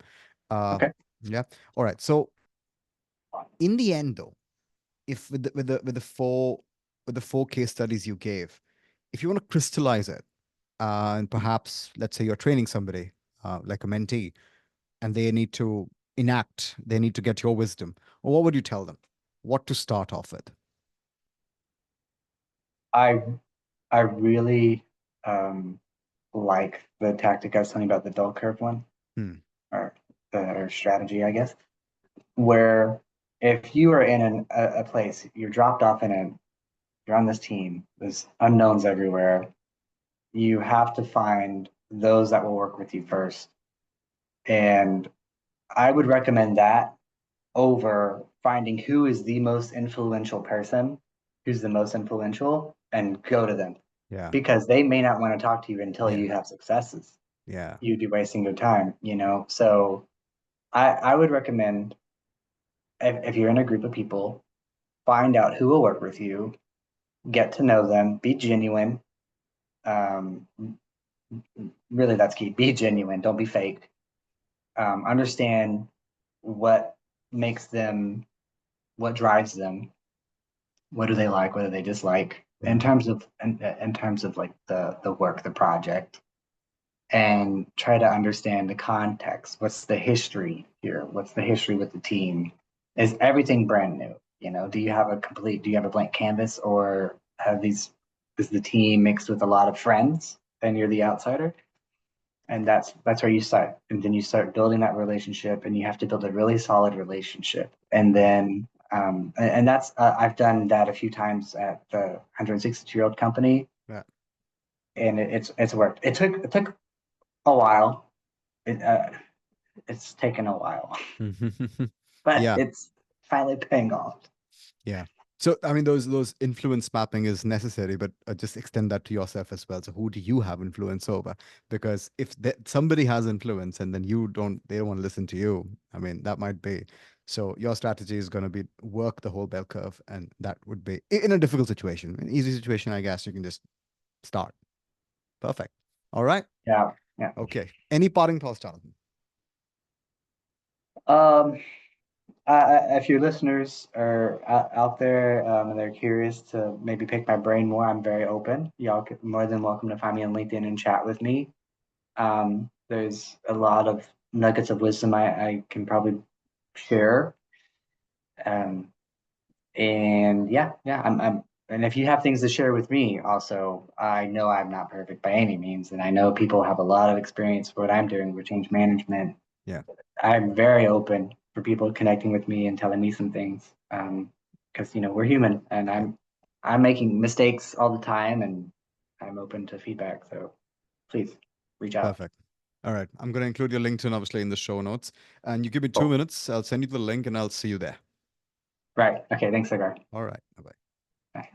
Uh, Okay. yeah. All right. So in the end, though, if with the four case studies you gave, if you want to crystallize it, and perhaps, let's say you're training somebody, like a mentee, and they need to they need to get your wisdom. What would you tell them? What to start off with? I I really like the tactic I was telling you about, the bell curve one, Hmm. or or strategy, I guess, where if you are in a place, you're dropped off you're on this team, there's unknowns everywhere, you have to find those that will work with you first. And I would recommend that over finding who is the most influential person, who's the most influential, and go to them, Yeah. because they may not want to talk to you until Yeah. you have successes. Yeah. You'd be wasting your time, So I would recommend, if you're in a group of people, find out who will work with you, get to know them, be genuine. Um, Really, that's key. Be genuine. Don't be fake. Understand what makes them, what drives them, what do they like, what do they dislike in Hmm. terms of in terms of like the work, the project, and try to understand the context. What's the history here? What's the history with the team? Is everything brand new? Do you have a blank canvas, or is the team mixed with a lot of friends and you're the outsider? And that's where you start. And then you start building that relationship, and you have to build a really solid relationship. And then and that's I've done that a few times at the 162-year-old company, Yeah. and it's worked. It took a while. It, it's taken a while, but Yeah. it's finally paying off. Yeah. So, I mean, those influence mapping is necessary, but just extend that to yourself as well. So, who do you have influence over? Because if somebody has influence and then they don't want to listen to you. I mean, that might be. So, your strategy is going to be work the whole bell curve, and that would be in a difficult situation. An easy situation, I guess you can just start. Perfect. All right. Yeah, yeah. Okay. Any parting thoughts, Jonathan? Um, if your listeners are out there, and they're curious to maybe pick my brain more, I'm very open. Y'all more than welcome to find me on LinkedIn and chat with me. There's a lot of nuggets of wisdom I can probably share. Um, and yeah, and if you have things to share with me, also, I know I'm not perfect by any means, and I know people have a lot of experience for what I'm doing with change management. Yeah. I'm very open for people connecting with me and telling me some things, because we're human, and Yeah. I'm making mistakes all the time, and I'm open to feedback. So please reach out. Perfect. All right. I'm going to include your LinkedIn, obviously, in the show notes. And you give me 2 Cool. minutes. I'll send you the link and I'll see you there. Right. Okay. Thanks, Saagar. All right. Bye-bye.